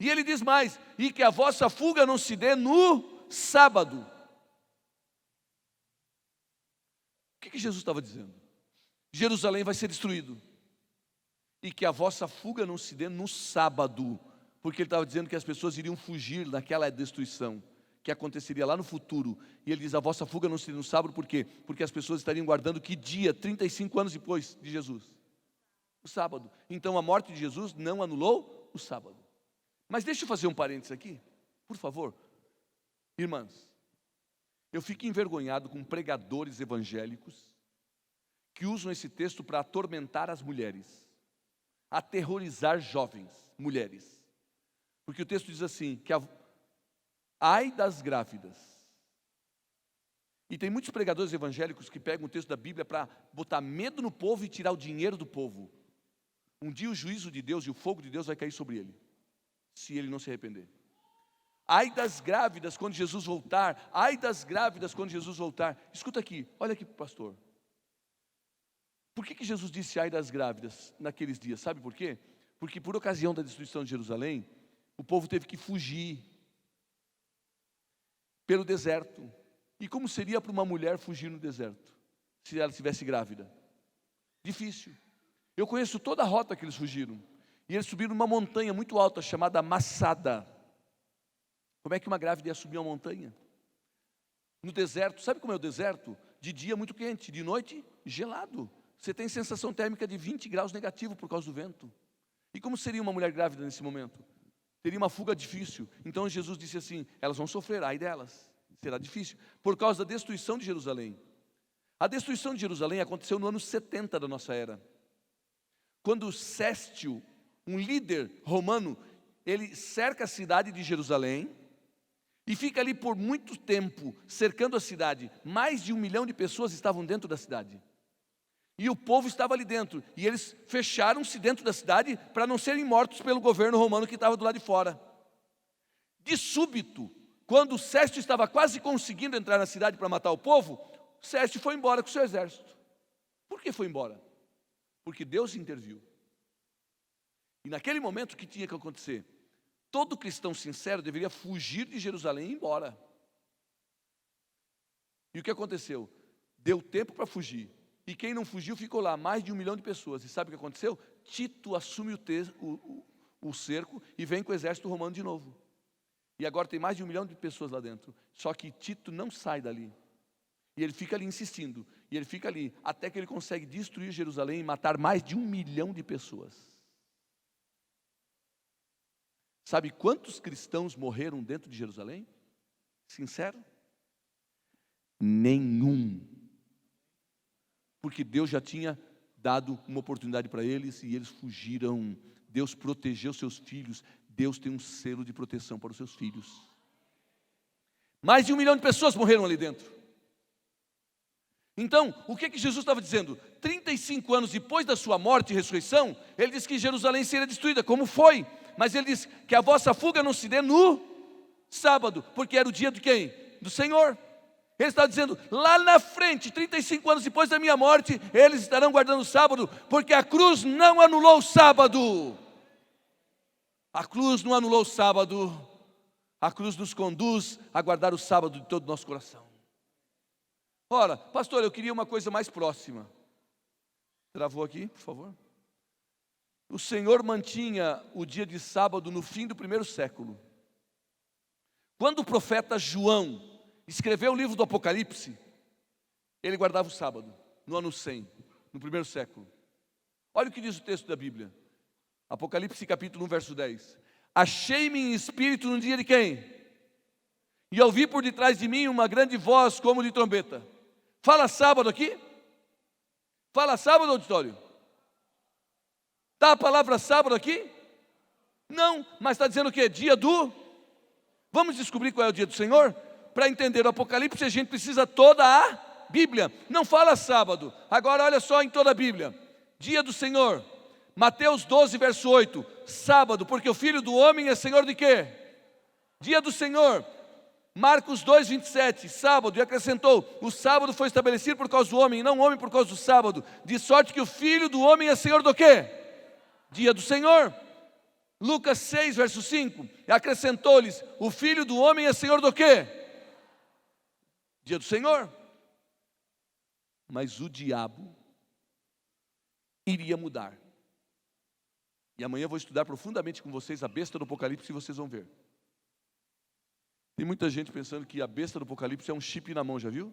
E ele diz mais: e que a vossa fuga não se dê no sábado. O que Jesus estava dizendo? Jerusalém vai ser destruído. E que a vossa fuga não se dê no sábado. Porque ele estava dizendo que as pessoas iriam fugir daquela destruição que aconteceria lá no futuro. E ele diz: a vossa fuga não se dê no sábado, por quê? Porque as pessoas estariam guardando que dia? 35 anos depois de Jesus? O sábado. Então a morte de Jesus não anulou o sábado. Mas deixa eu fazer um parênteses aqui, por favor. Irmãs, eu fico envergonhado com pregadores evangélicos que usam esse texto para atormentar as mulheres, aterrorizar jovens, mulheres. Porque o texto diz assim, que ai das grávidas. E tem muitos pregadores evangélicos que pegam o texto da Bíblia para botar medo no povo e tirar o dinheiro do povo. Um dia o juízo de Deus e o fogo de Deus vai cair sobre ele, se ele não se arrepender. Ai das grávidas quando Jesus voltar. Ai das grávidas quando Jesus voltar. Escuta aqui, olha aqui, pastor. Por que Jesus disse ai das grávidas naqueles dias? Sabe por quê? Porque por ocasião da destruição de Jerusalém, o povo teve que fugir pelo deserto. E como seria para uma mulher fugir no deserto, se ela estivesse grávida? Difícil. Eu conheço toda a rota que eles fugiram. E eles subiram uma montanha muito alta, chamada Massada. Como é que uma grávida ia subir uma montanha? No deserto, sabe como é o deserto? De dia muito quente, de noite gelado. Você tem sensação térmica de 20 graus negativo por causa do vento. E como seria uma mulher grávida nesse momento? Teria uma fuga difícil. Então Jesus disse assim: elas vão sofrer, ai delas, será difícil, por causa da destruição de Jerusalém. A destruição de Jerusalém aconteceu no ano 70 da nossa era. Quando Céstio, um líder romano, ele cerca a cidade de Jerusalém e fica ali por muito tempo, cercando a cidade. Mais de 1 milhão de pessoas estavam dentro da cidade. E o povo estava ali dentro. E eles fecharam-se dentro da cidade para não serem mortos pelo governo romano que estava do lado de fora. De súbito, quando Céstio estava quase conseguindo entrar na cidade para matar o povo, Céstio foi embora com o seu exército. Por que foi embora? Porque Deus interviu. E naquele momento o que tinha que acontecer? Todo cristão sincero deveria fugir de Jerusalém e ir embora. E o que aconteceu? Deu tempo para fugir. E quem não fugiu ficou lá, mais de 1 milhão de pessoas. E sabe o que aconteceu? Tito assume o cerco e vem com o exército romano de novo. E agora tem mais de 1 milhão de pessoas lá dentro. Só que Tito não sai dali. E ele fica ali insistindo. E ele fica ali até que ele consegue destruir Jerusalém e matar mais de 1 milhão de pessoas. Sabe quantos cristãos morreram dentro de Jerusalém? Sincero? Nenhum. Porque Deus já tinha dado uma oportunidade para eles e eles fugiram. Deus protegeu seus filhos. Deus tem um selo de proteção para os seus filhos. Mais de 1 milhão de pessoas morreram ali dentro. Então, o que Jesus estava dizendo? 35 anos depois da sua morte e ressurreição, ele disse que Jerusalém seria destruída, como foi? Mas ele disse que a vossa fuga não se dê no sábado, porque era o dia de quem? Do Senhor. Ele está dizendo, lá na frente, 35 anos depois da minha morte, eles estarão guardando o sábado, porque a cruz não anulou o sábado. A cruz não anulou o sábado. A cruz nos conduz a guardar o sábado de todo o nosso coração. Ora, pastor, eu queria uma coisa mais próxima. Travou aqui, por favor. O Senhor mantinha o dia de sábado no fim do 1º século. Quando o profeta João escreveu o livro do Apocalipse, ele guardava o sábado, no ano 100, no 1º século. Olha o que diz o texto da Bíblia. Apocalipse capítulo 1, verso 10. Achei-me em espírito no dia de quem? E ouvi por detrás de mim uma grande voz como de trombeta. Fala sábado aqui? Fala sábado, auditório? Está a palavra sábado aqui? Não, mas está dizendo o quê? Dia do... Vamos descobrir qual é o dia do Senhor? Para entender o Apocalipse, a gente precisa toda a Bíblia. Não fala sábado. Agora olha só em toda a Bíblia. Dia do Senhor. Mateus 12, verso 8. Sábado, porque o Filho do Homem é Senhor de quê? Dia do Senhor. Marcos 2, 27. Sábado, e acrescentou: o sábado foi estabelecido por causa do homem, e não o homem por causa do sábado. De sorte que o Filho do Homem é Senhor do quê? Dia do Senhor. Lucas 6, verso 5. Acrescentou-lhes: o Filho do Homem é Senhor do quê? Dia do Senhor. Mas o diabo iria mudar. E amanhã eu vou estudar profundamente com vocês a besta do Apocalipse e vocês vão ver. Tem muita gente pensando que a besta do Apocalipse é um chip na mão, já viu?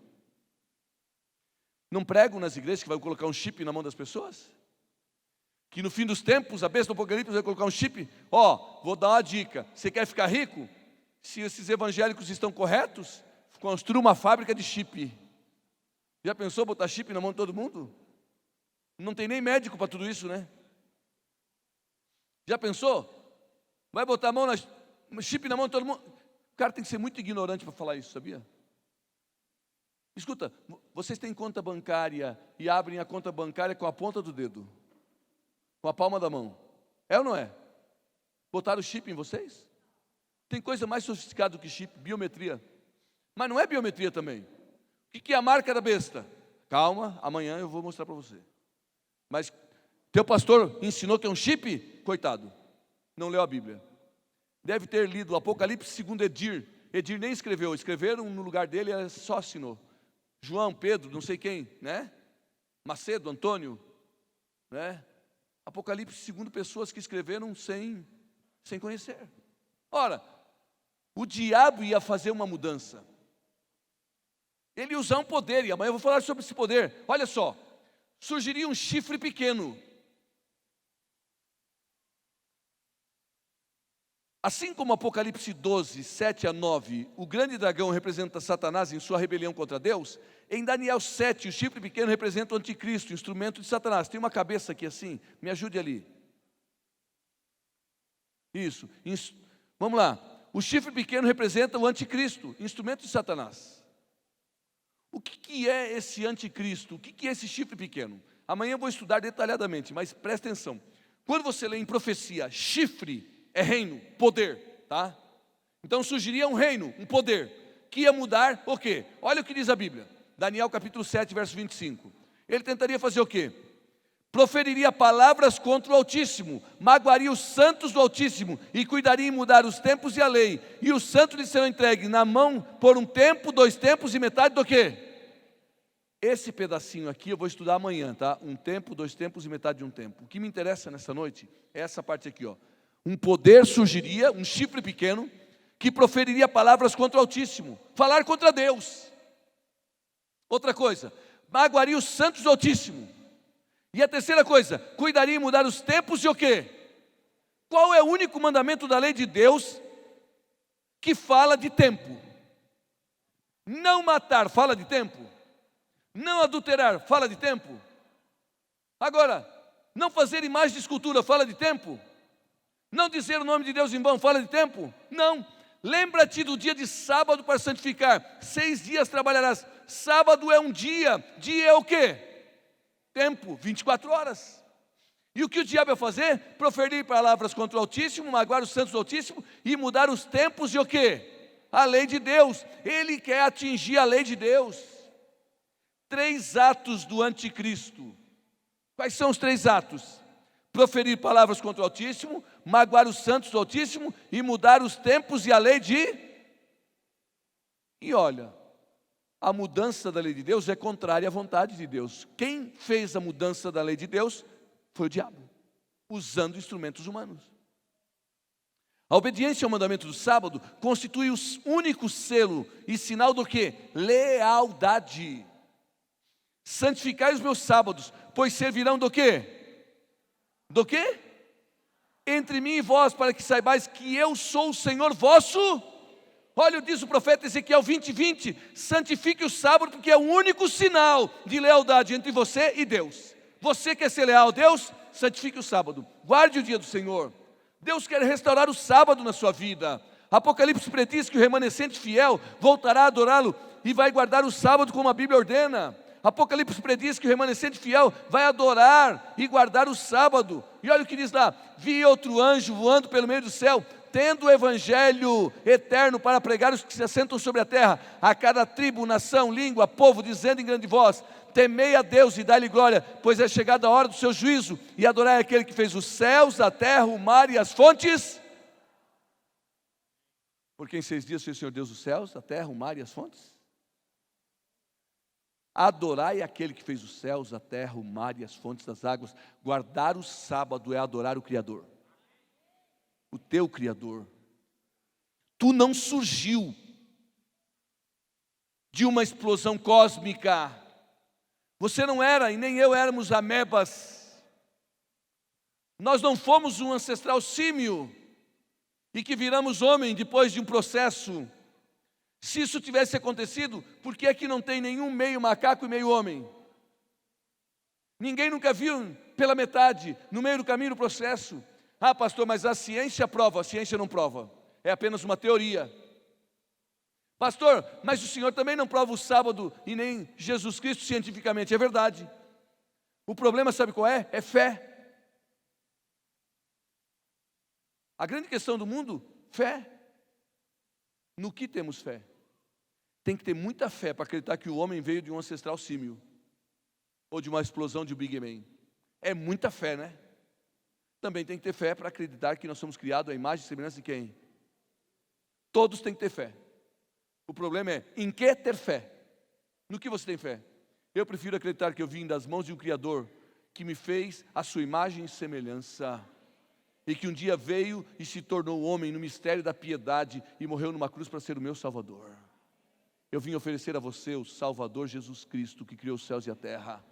Não pregam nas igrejas que vai colocar um chip na mão das pessoas? Que no fim dos tempos, a besta do Apocalipse vai colocar um chip? Vou dar uma dica. Você quer ficar rico? Se esses evangélicos estão corretos, construa uma fábrica de chip. Já pensou botar chip na mão de todo mundo? Não tem nem médico para tudo isso, né? Já pensou? Vai botar chip na mão de todo mundo? O cara tem que ser muito ignorante para falar isso, sabia? Escuta, vocês têm conta bancária e abrem a conta bancária com a ponta do dedo, com a palma da mão. É ou não é? Botaram chip em vocês? Tem coisa mais sofisticada do que chip, biometria. Mas não é biometria também. O que é a marca da besta? Calma, amanhã eu vou mostrar para você. Mas teu pastor ensinou que é um chip? Coitado, não leu a Bíblia. Deve ter lido o Apocalipse segundo Edir. Edir nem escreveu, escreveram no lugar dele, ele só assinou. João, Pedro, não sei quem, né? Macedo, Antônio, né? Apocalipse segundo pessoas que escreveram sem conhecer. Ora, o diabo ia fazer uma mudança. Ele ia usar um poder, e amanhã eu vou falar sobre esse poder. Olha só, surgiria um chifre pequeno. Assim como Apocalipse 12, 7 a 9, o grande dragão representa Satanás em sua rebelião contra Deus, em Daniel 7, o chifre pequeno representa o anticristo, instrumento de Satanás. Tem uma cabeça aqui assim, me ajude ali. Isso, vamos lá. O chifre pequeno representa o anticristo, instrumento de Satanás. O que é esse anticristo? O que é esse chifre pequeno? Amanhã eu vou estudar detalhadamente, mas presta atenção. Quando você lê em profecia, chifre é reino, poder, tá? Então surgiria um reino, um poder, que ia mudar o quê? Olha o que diz a Bíblia, Daniel capítulo 7, verso 25. Ele tentaria fazer o quê? Proferiria palavras contra o Altíssimo, magoaria os santos do Altíssimo, e cuidaria em mudar os tempos e a lei, e os santos lhe serão entregues na mão por um tempo, 2 tempos e metade do quê? Esse pedacinho aqui eu vou estudar amanhã, tá? 1 tempo, 2 tempos e metade de 1 tempo. O que me interessa nessa noite é essa parte aqui, ó. Um poder surgiria, um chifre pequeno, que proferiria palavras contra o Altíssimo, falar contra Deus. Outra coisa, magoaria os santos do Altíssimo. E a terceira coisa, cuidaria em mudar os tempos e o quê? Qual é o único mandamento da lei de Deus que fala de tempo? Não matar, fala de tempo. Não adulterar, fala de tempo. Agora, não fazer imagem de escultura, fala de tempo. Não dizer o nome de Deus em vão, fala de tempo? Não. Lembra-te do dia de sábado para santificar. 6 dias trabalharás. Sábado é um dia. Dia é o quê? Tempo, 24 horas. E o que o diabo ia fazer? Proferir palavras contra o Altíssimo, magoar os santos do Altíssimo e mudar os tempos e o quê? A lei de Deus. Ele quer atingir a lei de Deus. 3 atos do anticristo. Quais são os 3 atos? Proferir palavras contra o Altíssimo, magoar os santos do Altíssimo e mudar os tempos e a lei de... E olha, a mudança da lei de Deus é contrária à vontade de Deus. Quem fez a mudança da lei de Deus foi o diabo, usando instrumentos humanos. A obediência ao mandamento do sábado constitui o único selo e sinal do quê? Lealdade. Santificai os meus sábados, pois servirão do quê? Do quê? Entre mim e vós, para que saibais que eu sou o Senhor vosso. Olha, diz o profeta Ezequiel 20:20, santifique o sábado, porque é o único sinal de lealdade entre você e Deus. Você quer ser leal a Deus? Santifique o sábado, guarde o dia do Senhor. Deus quer restaurar o sábado na sua vida. Apocalipse prediz que o remanescente fiel voltará a adorá-lo e vai guardar o sábado como a Bíblia ordena. Apocalipse prediz que o remanescente fiel vai adorar e guardar o sábado. E olha o que diz lá: vi outro anjo voando pelo meio do céu, tendo o evangelho eterno para pregar os que se assentam sobre a terra, a cada tribo, nação, língua, povo, dizendo em grande voz: temei a Deus e dai-lhe glória, pois é chegada a hora do seu juízo, e adorai aquele que fez os céus, a terra, o mar e as fontes. Porque em 6 dias fez o Senhor Deus os céus, a terra, o mar e as fontes. Adorai aquele que fez os céus, a terra, o mar e as fontes das águas. Guardar o sábado é adorar o Criador, o teu Criador. Tu não surgiu de uma explosão cósmica. Você não era, e nem eu éramos amebas. Nós não fomos um ancestral símio e que viramos homem depois de um processo. Se isso tivesse acontecido, por que é que não tem nenhum meio macaco e meio homem? Ninguém nunca viu pela metade, no meio do caminho do processo. Ah, pastor, mas a ciência prova. A ciência não prova, é apenas uma teoria. Pastor, mas o Senhor também não prova o sábado e nem Jesus Cristo cientificamente. É verdade. O problema, sabe qual é? É fé. A grande questão do mundo, fé. No que temos fé? Tem que ter muita fé para acreditar que o homem veio de um ancestral símio, ou de uma explosão de Big Bang. É muita fé, né? Também tem que ter fé para acreditar que nós somos criados à imagem e semelhança de quem? Todos têm que ter fé. O problema é, em que ter fé? No que você tem fé? Eu prefiro acreditar que eu vim das mãos de um Criador, que me fez a sua imagem e semelhança, e que um dia veio e se tornou homem no mistério da piedade, e morreu numa cruz para ser o meu Salvador. Eu vim oferecer a você o Salvador Jesus Cristo, que criou os céus e a terra.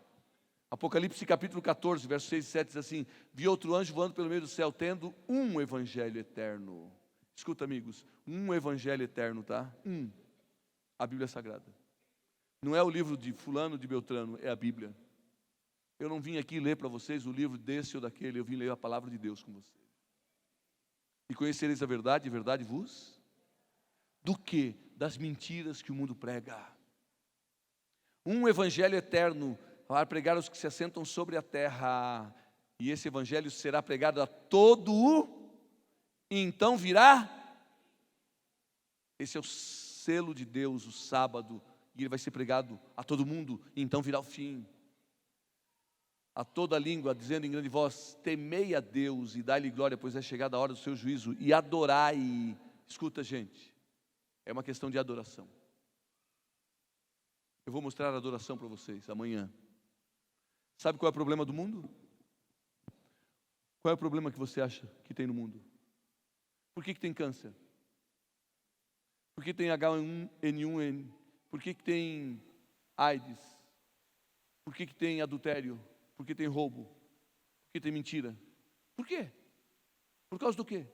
Apocalipse capítulo 14, versos 6 e 7 diz assim: vi outro anjo voando pelo meio do céu, tendo um evangelho eterno. Escuta, amigos, um evangelho eterno, tá? A Bíblia Sagrada. Não é o livro de fulano, de Beltrano, é a Bíblia. Eu não vim aqui ler para vocês o livro desse ou daquele, eu vim ler a palavra de Deus com vocês. E conhecereis a verdade vos... Do que? Das mentiras que o mundo prega. Um evangelho eterno para pregar aos que se assentam sobre a terra. E esse evangelho será pregado a todo o... E então virá. Esse é o selo de Deus, o sábado. E ele vai ser pregado a todo mundo. E então virá o fim. A toda língua, dizendo em grande voz: temei a Deus e dai-lhe glória, pois é chegada a hora do seu juízo. E adorai. Escuta, gente. É uma questão de adoração. Eu vou mostrar a adoração para vocês amanhã. Sabe qual é o problema do mundo? Qual é o problema que você acha que tem no mundo? Por que tem câncer? Por que tem H1N1? Por que tem AIDS? Por que tem adultério? Por que tem roubo? Por que tem mentira? Por quê? Por causa do quê?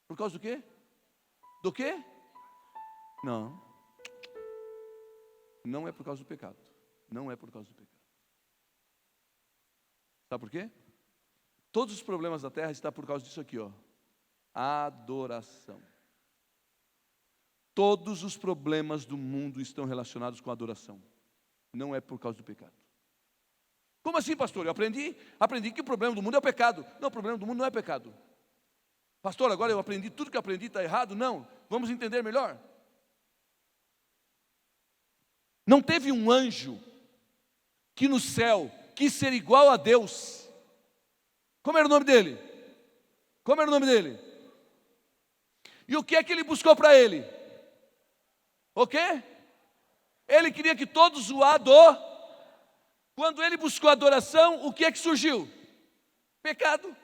Por causa do quê? Do quê? Não. Não é por causa do pecado. Não é por causa do pecado. Sabe por quê? Todos os problemas da terra estão por causa disso aqui, ó. Adoração. Todos os problemas do mundo estão relacionados com a adoração. Não é por causa do pecado. Como assim, pastor? Eu aprendi que o problema do mundo é o pecado. Não, o problema do mundo não é pecado. Pastor, agora eu aprendi, tudo que eu aprendi está errado? Não, vamos entender melhor. Não teve um anjo que no céu quis ser igual a Deus. Como era o nome dele? Como era o nome dele? E o que é que ele buscou para ele? O quê? Ele queria que todos o adorassem. Quando ele buscou adoração, o que é que surgiu? Pecado.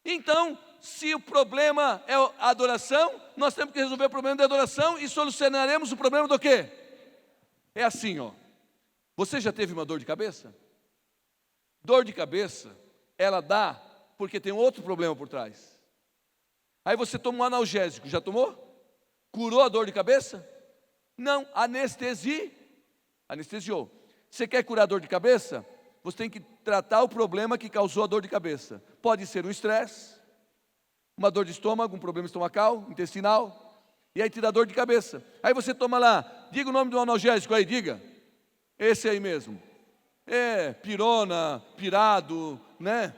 Então, se o problema é a adoração, nós temos que resolver o problema da adoração e solucionaremos o problema do quê? É assim, ó. Você já teve uma dor de cabeça? Dor de cabeça, ela dá porque tem outro problema por trás. Aí você toma um analgésico, já tomou? Curou a dor de cabeça? Não, anestesiou. Você quer curar a dor de cabeça? Você tem que tratar o problema que causou a dor de cabeça. Pode ser um estresse, uma dor de estômago, um problema estomacal, intestinal, e aí te dá dor de cabeça. Aí você toma lá, diga o nome do analgésico aí, diga. Esse aí mesmo. Pirona, pirado, né?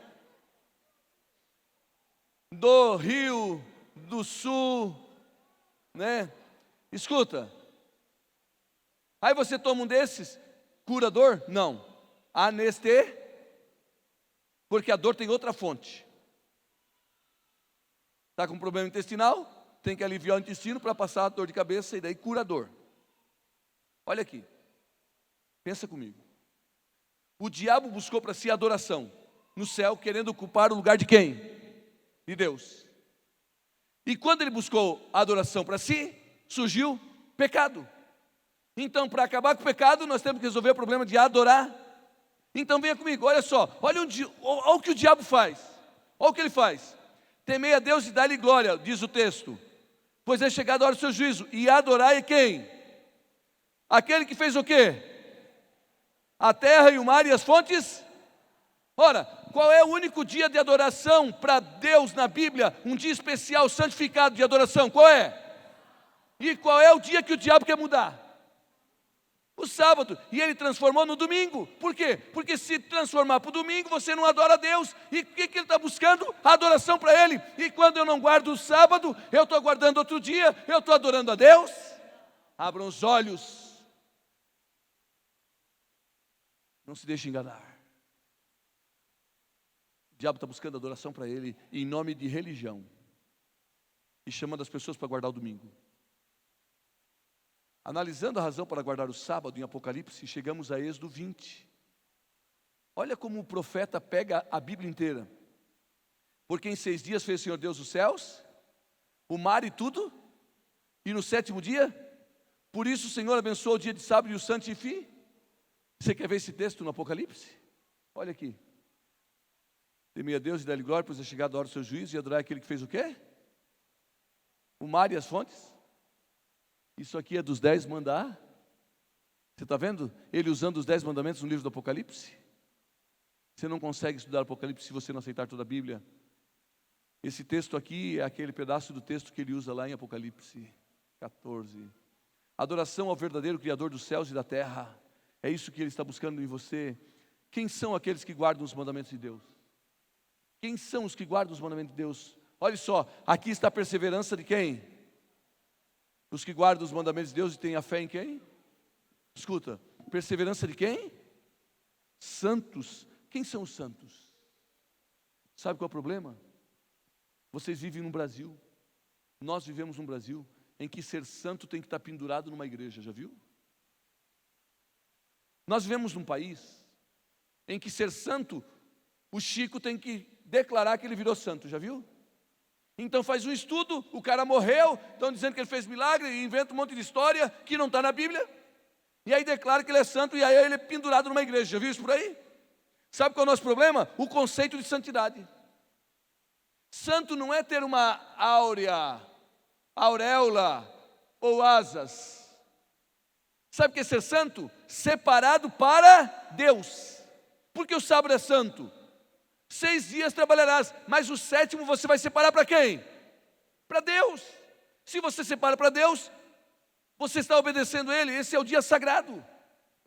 Do Rio do Sul, né? Escuta. Aí você toma um desses, cura a dor? Não. Porque a dor tem outra fonte. Está com problema intestinal, tem que aliviar o intestino para passar a dor de cabeça e daí cura a dor. Olha aqui, pensa comigo. O diabo buscou para si a adoração no céu, querendo ocupar o lugar de quem? De Deus. E quando ele buscou a adoração para si, surgiu pecado. Então, para acabar com o pecado, nós temos que resolver o problema de adorar. Então venha comigo, olha só, olha o que o diabo faz. Olha o que ele faz. Temei a Deus e dá-lhe glória, diz o texto. Pois é chegada a hora do seu juízo. E adorai quem? Aquele que fez o quê? A terra e o mar e as fontes? Ora, qual é o único dia de adoração para Deus na Bíblia? Um dia especial, santificado de adoração, qual é? E qual é o dia que o diabo quer mudar? O sábado, e ele transformou no domingo. Por quê? Porque se transformar para o domingo, você não adora a Deus. E o que ele está buscando? A adoração para ele. E quando eu não guardo o sábado, eu estou guardando outro dia, eu estou adorando a Deus. Abram os olhos. Não se deixe enganar. O diabo está buscando adoração para ele em nome de religião. E chamando as pessoas para guardar o domingo. Analisando a razão para guardar o sábado em Apocalipse, chegamos a Êxodo 20. Olha como o profeta pega a Bíblia inteira. Porque em 6 dias fez o Senhor Deus os céus, o mar e tudo, e no 7º dia, por isso o Senhor abençoou o dia de sábado e o santificou. Você quer ver esse texto no Apocalipse? Olha aqui. Temei a Deus e dá-lhe glória, pois é chegada a hora do seu juízo, e adorar aquele que fez o quê? O mar e as fontes. Isso aqui é dos 10 mandar. Você está vendo? Ele usando os 10 mandamentos no livro do Apocalipse. Você não consegue estudar o Apocalipse se você não aceitar toda a Bíblia. Esse texto aqui é aquele pedaço do texto que ele usa lá em Apocalipse 14. Adoração ao verdadeiro Criador dos céus e da terra. É isso que ele está buscando em você. Quem são aqueles que guardam os mandamentos de Deus? Quem são os que guardam os mandamentos de Deus? Olha só, aqui está a perseverança de quem? Os que guardam os mandamentos de Deus e têm a fé em quem? Escuta, perseverança de quem? Santos. Quem são os santos? Sabe qual é o problema? Vocês vivem no Brasil. Nós vivemos num Brasil em que ser santo tem que estar pendurado numa igreja, já viu? Nós vivemos num país em que ser santo, o Chico tem que declarar que ele virou santo, já viu? Então faz um estudo, o cara morreu, estão dizendo que ele fez milagre, e inventa um monte de história que não está na Bíblia, e aí declara que ele é santo, e aí ele é pendurado numa igreja, já viu isso por aí? Sabe qual é o nosso problema? O conceito de santidade. Santo não é ter uma auréola ou asas. Sabe o que é ser santo? Separado para Deus. Porque o sábado é santo. 6 dias trabalharás, mas o 7º você vai separar para quem? Para Deus. Se você separa para Deus, você está obedecendo Ele, esse é o dia sagrado.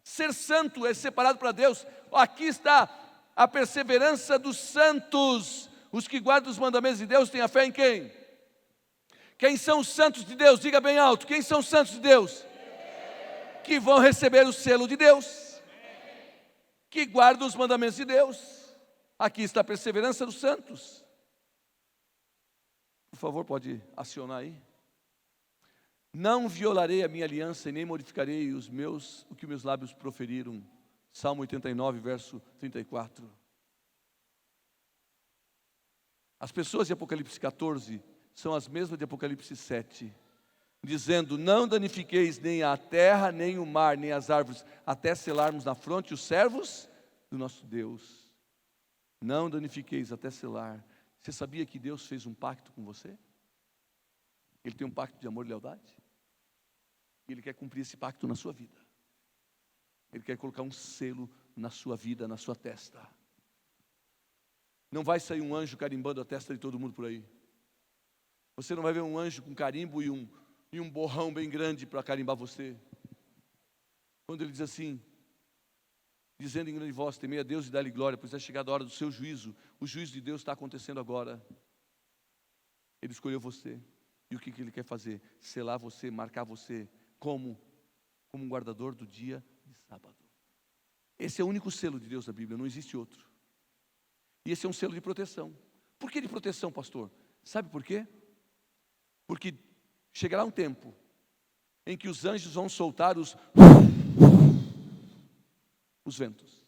Ser santo é separado para Deus. Aqui está a perseverança dos santos. Os que guardam os mandamentos de Deus têm a fé em quem? Quem são os santos de Deus? Diga bem alto, quem são os santos de Deus? Que vão receber o selo de Deus. Que guardam os mandamentos de Deus. Aqui está a perseverança dos santos. Por favor, pode acionar aí. Não violarei a minha aliança e nem modificarei o que meus lábios proferiram. Salmo 89, verso 34. As pessoas de Apocalipse 14 são as mesmas de Apocalipse 7, dizendo: não danifiqueis nem a terra, nem o mar, nem as árvores, até selarmos na fronte os servos do nosso Deus. Não danifiqueis até selar. Você sabia que Deus fez um pacto com você? Ele tem um pacto de amor e lealdade. E Ele quer cumprir esse pacto na sua vida. Ele quer colocar um selo na sua vida, na sua testa. Não vai sair um anjo carimbando a testa de todo mundo por aí. Você não vai ver um anjo com carimbo e um borrão bem grande para carimbar você. Quando ele diz assim, dizendo em grande voz, temei a Deus e dá-lhe glória, pois é chegada a hora do seu juízo. O juízo de Deus está acontecendo agora. Ele escolheu você. E o que Ele quer fazer? Selar você, marcar você como um guardador do dia de sábado. Esse é o único selo de Deus na Bíblia, não existe outro. E esse é um selo de proteção. Por que de proteção, pastor? Sabe por quê? Porque chegará um tempo em que os anjos vão soltar os ventos.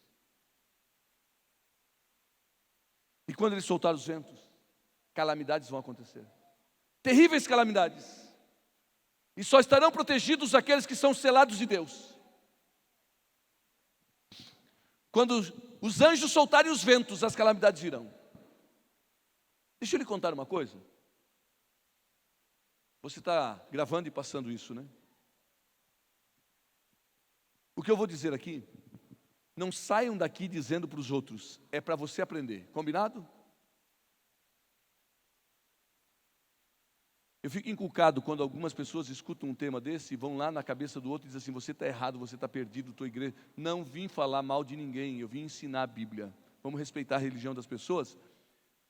E quando eles soltarem os ventos, calamidades vão acontecer. Terríveis calamidades. E só estarão protegidos aqueles que são selados de Deus. Quando os anjos soltarem os ventos, as calamidades virão. Deixa eu lhe contar uma coisa. Você está gravando e passando isso, né? O que eu vou dizer aqui, não saiam daqui dizendo para os outros, é para você aprender, combinado? Eu fico inculcado quando algumas pessoas escutam um tema desse e vão lá na cabeça do outro e dizem assim, você está errado, você está perdido, tua igreja. Não vim falar mal de ninguém, eu vim ensinar a Bíblia. Vamos respeitar a religião das pessoas,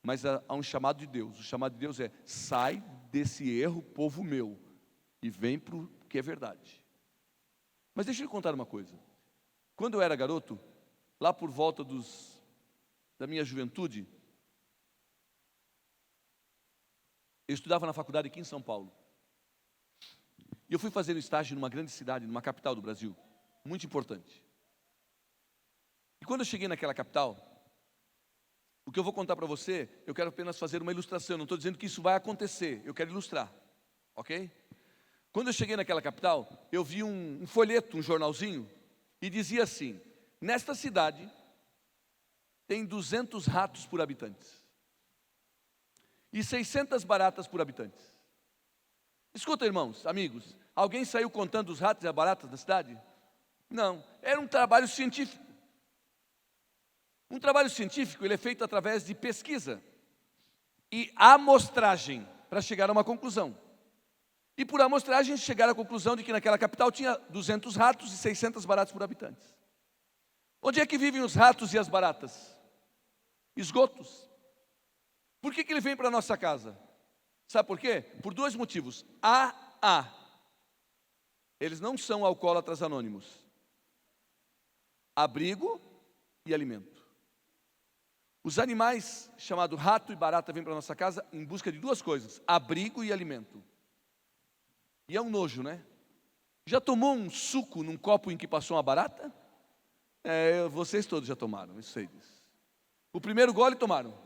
mas há um chamado de Deus. O chamado de Deus é, sai desse erro, povo meu, e vem para o que é verdade. Mas deixa eu lhe contar uma coisa. Quando eu era garoto, lá por volta da minha juventude, eu estudava na faculdade aqui em São Paulo. E eu fui fazer um estágio numa grande cidade, numa capital do Brasil, muito importante. E quando eu cheguei naquela capital, o que eu vou contar para você, eu quero apenas fazer uma ilustração, não estou dizendo que isso vai acontecer, eu quero ilustrar, ok? Quando eu cheguei naquela capital, eu vi um folheto, um jornalzinho, e dizia assim, nesta cidade tem 200 ratos por habitantes. E 600 baratas por habitante. Escuta, irmãos, amigos, alguém saiu contando os ratos e as baratas da cidade? Não, era um trabalho científico. Um trabalho científico, ele é feito através de pesquisa e amostragem, para chegar a uma conclusão. E por amostragem, chegaram à conclusão de que naquela capital tinha 200 ratos e 600 baratas por habitante. Onde é que vivem os ratos e as baratas? Esgotos. Por que ele vem para a nossa casa? Sabe por quê? Por dois motivos. Eles não são alcoólatras anônimos. Abrigo e alimento. Os animais, chamados rato e barata, vêm para a nossa casa em busca de duas coisas. Abrigo e alimento. E é um nojo, né? Já tomou um suco num copo em que passou uma barata? Vocês todos já tomaram, isso sei disso. O primeiro gole tomaram.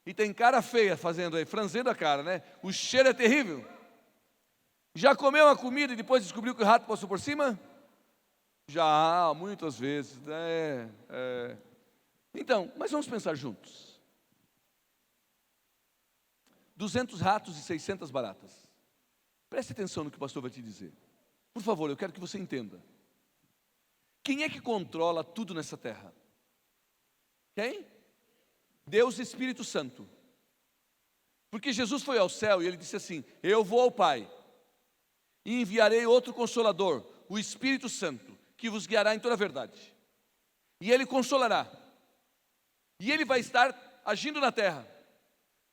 E tem cara feia fazendo aí, franzendo a cara, né? O cheiro é terrível. Já comeu uma comida e depois descobriu que o rato passou por cima? Já, muitas vezes. Então, mas vamos pensar juntos. 200 ratos e 600 baratas. Preste atenção no que o pastor vai te dizer. Por favor, eu quero que você entenda. Quem é que controla tudo nessa terra? Quem? Deus Espírito Santo. Porque Jesus foi ao céu e ele disse assim, eu vou ao Pai e enviarei outro Consolador, o Espírito Santo, que vos guiará em toda a verdade. E ele consolará. E ele vai estar agindo na terra.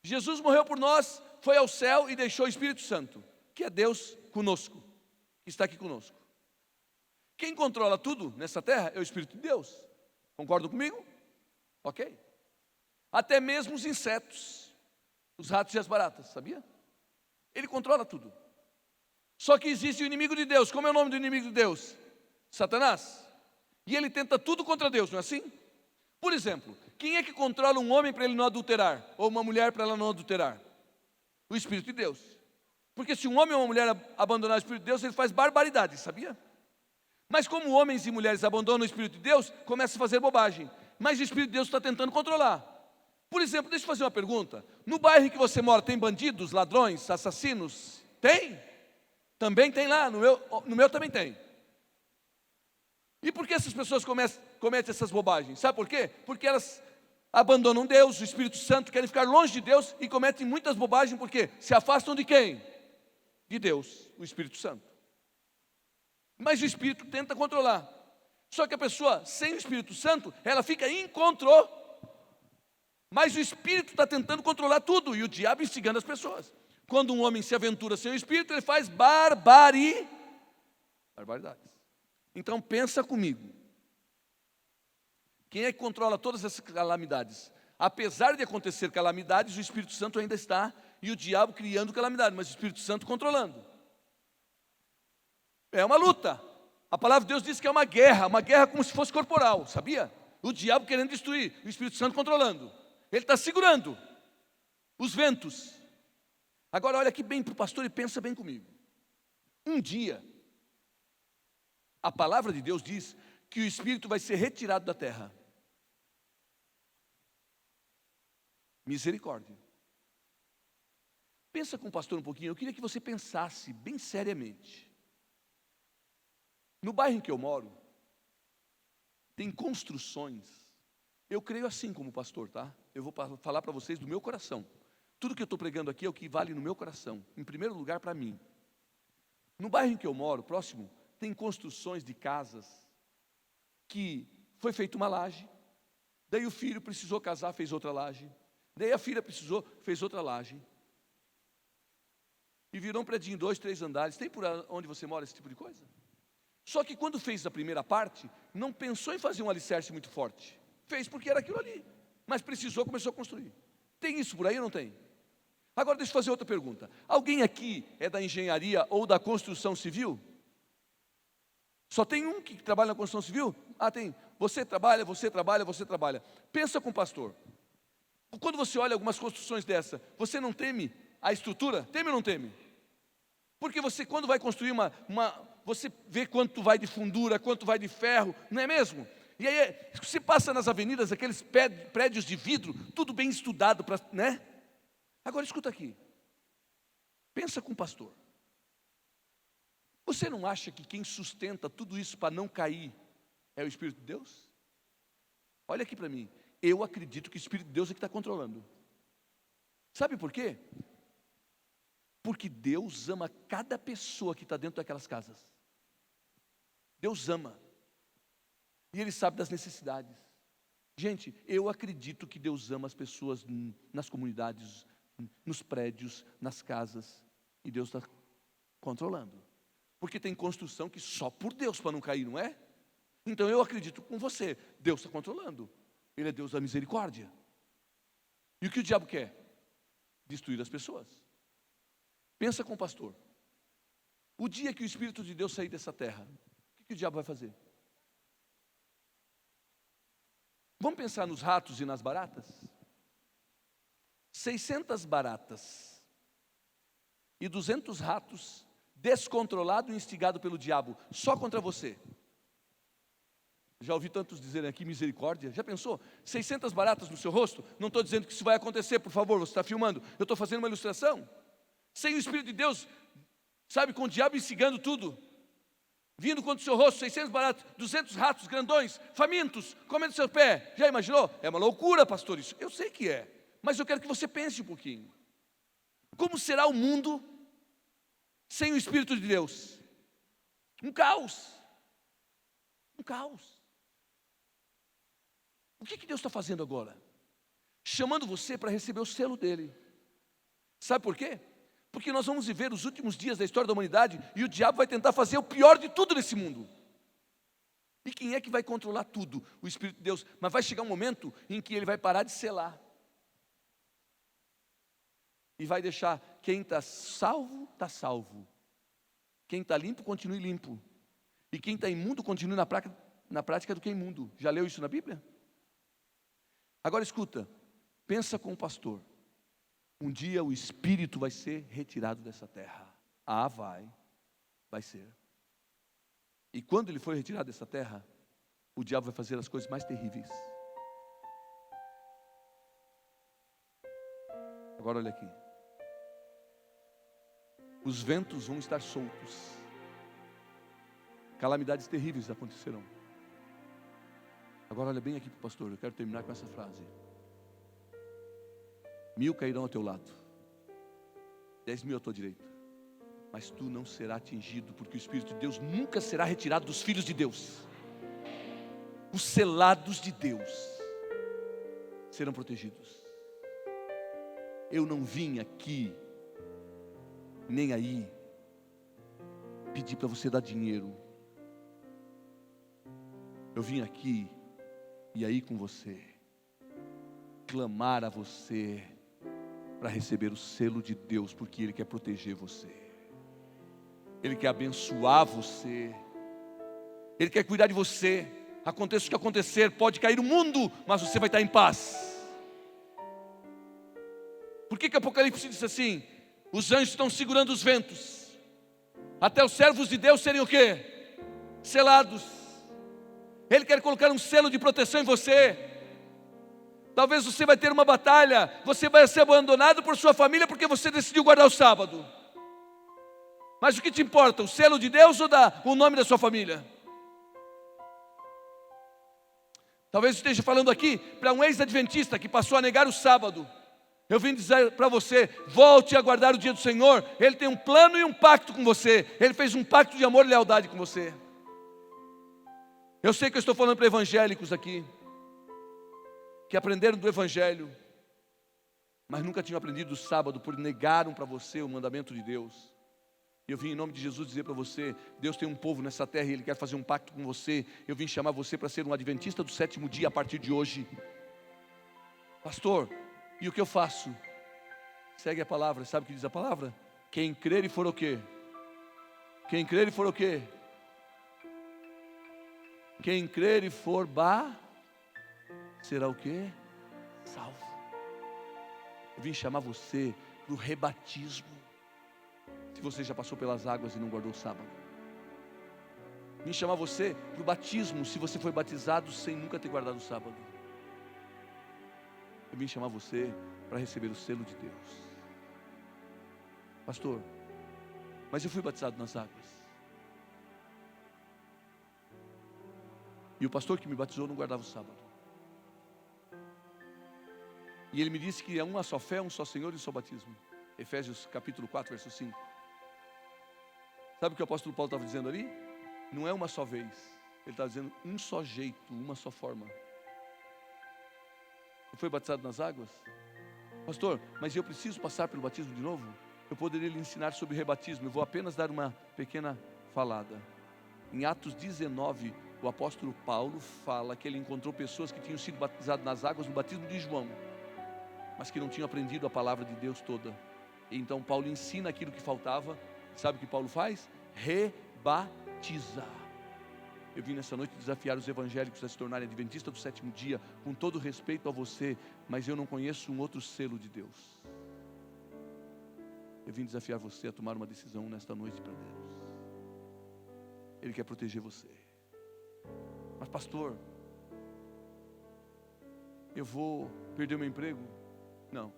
Jesus morreu por nós, foi ao céu e deixou o Espírito Santo, que é Deus conosco, que está aqui conosco. Quem controla tudo nessa terra é o Espírito de Deus. Concordam comigo? Ok. Até mesmo os insetos, os ratos e as baratas, sabia? Ele controla tudo. Só que existe o inimigo de Deus. Como é o nome do inimigo de Deus? Satanás. E ele tenta tudo contra Deus, não é assim? Por exemplo, quem é que controla um homem para ele não adulterar? Ou uma mulher para ela não adulterar? O Espírito de Deus. Porque se um homem ou uma mulher abandonar o Espírito de Deus, ele faz barbaridade, sabia? Mas como homens e mulheres abandonam o Espírito de Deus, começam a fazer bobagem. Mas o Espírito de Deus está tentando controlar. Por exemplo, deixa eu fazer uma pergunta. No bairro em que você mora, tem bandidos, ladrões, assassinos, Tem. Também tem lá, no meu também tem. E por que essas pessoas cometem essas bobagens? Sabe por quê? Porque elas abandonam Deus, o Espírito Santo, querem ficar longe de Deus e cometem muitas bobagens, porque se afastam de quem? De Deus, o Espírito Santo. Mas o Espírito tenta controlar. Só que a pessoa sem o Espírito Santo, ela fica incontrolável. Mas o Espírito está tentando controlar tudo, e o diabo instigando as pessoas. Quando um homem se aventura sem o Espírito, ele faz barbaridades. Então pensa comigo. Quem é que controla todas essas calamidades? Apesar de acontecer calamidades, o Espírito Santo ainda está, e o diabo criando calamidade, mas o Espírito Santo controlando. É uma luta. A palavra de Deus diz que é uma guerra como se fosse corporal, sabia? O diabo querendo destruir, o Espírito Santo controlando. Ele está segurando os ventos. Agora olha aqui bem para o pastor e pensa bem comigo. Um dia, a palavra de Deus diz que o Espírito vai ser retirado da terra. Misericórdia. Pensa com o pastor um pouquinho, eu queria que você pensasse bem seriamente. No bairro em que eu moro, tem construções. Eu creio assim como pastor, tá? Eu vou falar para vocês do meu coração. Tudo que eu estou pregando aqui é o que vale no meu coração. Em primeiro lugar, para mim. No bairro em que eu moro, próximo, tem construções de casas que foi feita uma laje, daí o filho precisou casar, fez outra laje, daí a filha precisou, fez outra laje, e virou um predinho, 2, 3 andares. Tem por onde você mora esse tipo de coisa? Só que quando fez a primeira parte, não pensou em fazer um alicerce muito forte. Fez porque era aquilo ali, mas precisou, começou a construir. Tem isso por aí ou não tem? Agora deixa eu fazer outra pergunta. Alguém aqui é da engenharia ou da construção civil? Só tem um que trabalha na construção civil? Ah, tem. Você trabalha. Pensa com o pastor. Quando você olha algumas construções dessa, você não teme a estrutura? Teme ou não teme? Porque você, quando vai construir você vê quanto vai de fundura, quanto vai de ferro, não é mesmo? E aí, você passa nas avenidas, aqueles prédios de vidro, tudo bem estudado, né? Agora escuta aqui. Pensa com o pastor. Você não acha que quem sustenta tudo isso para não cair é o Espírito de Deus? Olha aqui para mim. Eu acredito que o Espírito de Deus é que está controlando. Sabe por quê? Porque Deus ama cada pessoa que está dentro daquelas casas. Deus ama. E Ele sabe das necessidades. Gente, eu acredito que Deus ama as pessoas nas comunidades, nos prédios, nas casas. E Deus está controlando. Porque tem construção que só por Deus para não cair, não é? Então eu acredito com você. Deus está controlando. Ele é Deus da misericórdia. E o que o diabo quer? Destruir as pessoas. Pensa com o pastor. O dia que o Espírito de Deus sair dessa terra, o que o diabo vai fazer? Vamos pensar nos ratos e nas baratas? 600 baratas e 200 ratos descontrolado e instigado pelo diabo, só contra você. Já ouvi tantos dizerem aqui, misericórdia. Já pensou? 600 baratas no seu rosto? Não estou dizendo que isso vai acontecer, por favor, você está filmando. Eu estou fazendo uma ilustração. Sem o Espírito de Deus, sabe, com o diabo instigando tudo. Vindo contra o seu rosto, 600 baratas, 200 ratos grandões, famintos, comendo seu pé. Já imaginou? É uma loucura, pastor, isso. Eu sei que é, mas eu quero que você pense um pouquinho. Como será o mundo sem o Espírito de Deus? Um caos. Um caos. O que Deus está fazendo agora? Chamando você para receber o selo dele. Sabe por quê? Porque nós vamos viver os últimos dias da história da humanidade e o diabo vai tentar fazer o pior de tudo nesse mundo. E quem é que vai controlar tudo? O Espírito de Deus. Mas vai chegar um momento em que ele vai parar de selar. E vai deixar quem está salvo, está salvo. Quem está limpo, continue limpo. E quem está imundo, continue na prática do que é imundo. Já leu isso na Bíblia? Agora escuta, pensa com o pastor. Um dia o Espírito vai ser retirado dessa terra. Ah, vai ser. E quando ele for retirado dessa terra, o diabo vai fazer as coisas mais terríveis. Agora olha aqui. os ventos vão estar soltos, calamidades terríveis acontecerão. Agora olha bem aqui para o pastor, eu quero terminar com essa frase. 1000 cairão ao teu lado, 10.000 à tua direita, mas tu não serás atingido, porque o Espírito de Deus nunca será retirado dos filhos de Deus. Os selados de Deus serão protegidos. Eu não vim aqui, nem aí, pedir para você dar dinheiro. Eu vim aqui, e aí com você, clamar a você, para receber o selo de Deus, porque Ele quer proteger você. Ele quer abençoar você. Ele quer cuidar de você. Aconteça o que acontecer, pode cair o mundo, mas você vai estar em paz. Por que Apocalipse diz assim? Os anjos estão segurando os ventos, até os servos de Deus serem o quê? Selados. Ele quer colocar um selo de proteção em você. Talvez você vai ter uma batalha, você vai ser abandonado por sua família, porque você decidiu guardar o sábado. Mas o que te importa, o selo de Deus ou o nome da sua família? Talvez eu esteja falando aqui para um ex-adventista que passou a negar o sábado. Eu vim dizer para você, volte a guardar o dia do Senhor. Ele tem um plano e um pacto com você. Ele fez um pacto de amor e lealdade com você. Eu sei que eu estou falando para evangélicos aqui, que aprenderam do Evangelho, mas nunca tinham aprendido o sábado, por negaram para você o mandamento de Deus. E eu vim em nome de Jesus dizer para você, Deus tem um povo nessa terra e Ele quer fazer um pacto com você. Eu vim chamar você para ser um adventista do 7º dia a partir de hoje. Pastor, e o que eu faço? Segue a palavra, sabe o que diz a palavra? Quem crer e for o quê? Quem crer e for o quê? Quem crer e for será o quê? Salvo. Eu vim chamar você para o rebatismo. Se você já passou pelas águas e não guardou o sábado. Vim chamar você para o batismo, se você foi batizado sem nunca ter guardado o sábado. Eu vim chamar você para receber o selo de Deus. Pastor, mas eu fui batizado nas águas. E o pastor que me batizou não guardava o sábado. E ele me disse que é uma só fé, um só Senhor e um só batismo. Efésios capítulo 4, verso 5. Sabe o que o apóstolo Paulo estava dizendo ali? Não é uma só vez. Ele estava dizendo um só jeito, uma só forma. Não foi batizado nas águas? Pastor, mas eu preciso passar pelo batismo de novo? Eu poderia lhe ensinar sobre rebatismo. Eu vou apenas dar uma pequena falada. Em Atos 19, o apóstolo Paulo fala que ele encontrou pessoas que tinham sido batizadas nas águas no batismo de João, mas que não tinham aprendido a palavra de Deus toda. E então Paulo ensina aquilo que faltava. Sabe o que Paulo faz? Rebatiza. Eu vim nessa noite desafiar os evangélicos a se tornarem adventistas do 7º dia, com todo respeito a você, mas eu não conheço um outro selo de Deus. Eu vim desafiar você a tomar uma decisão nesta noite para Deus. Ele quer proteger você. Mas pastor, eu vou perder o meu emprego? Não,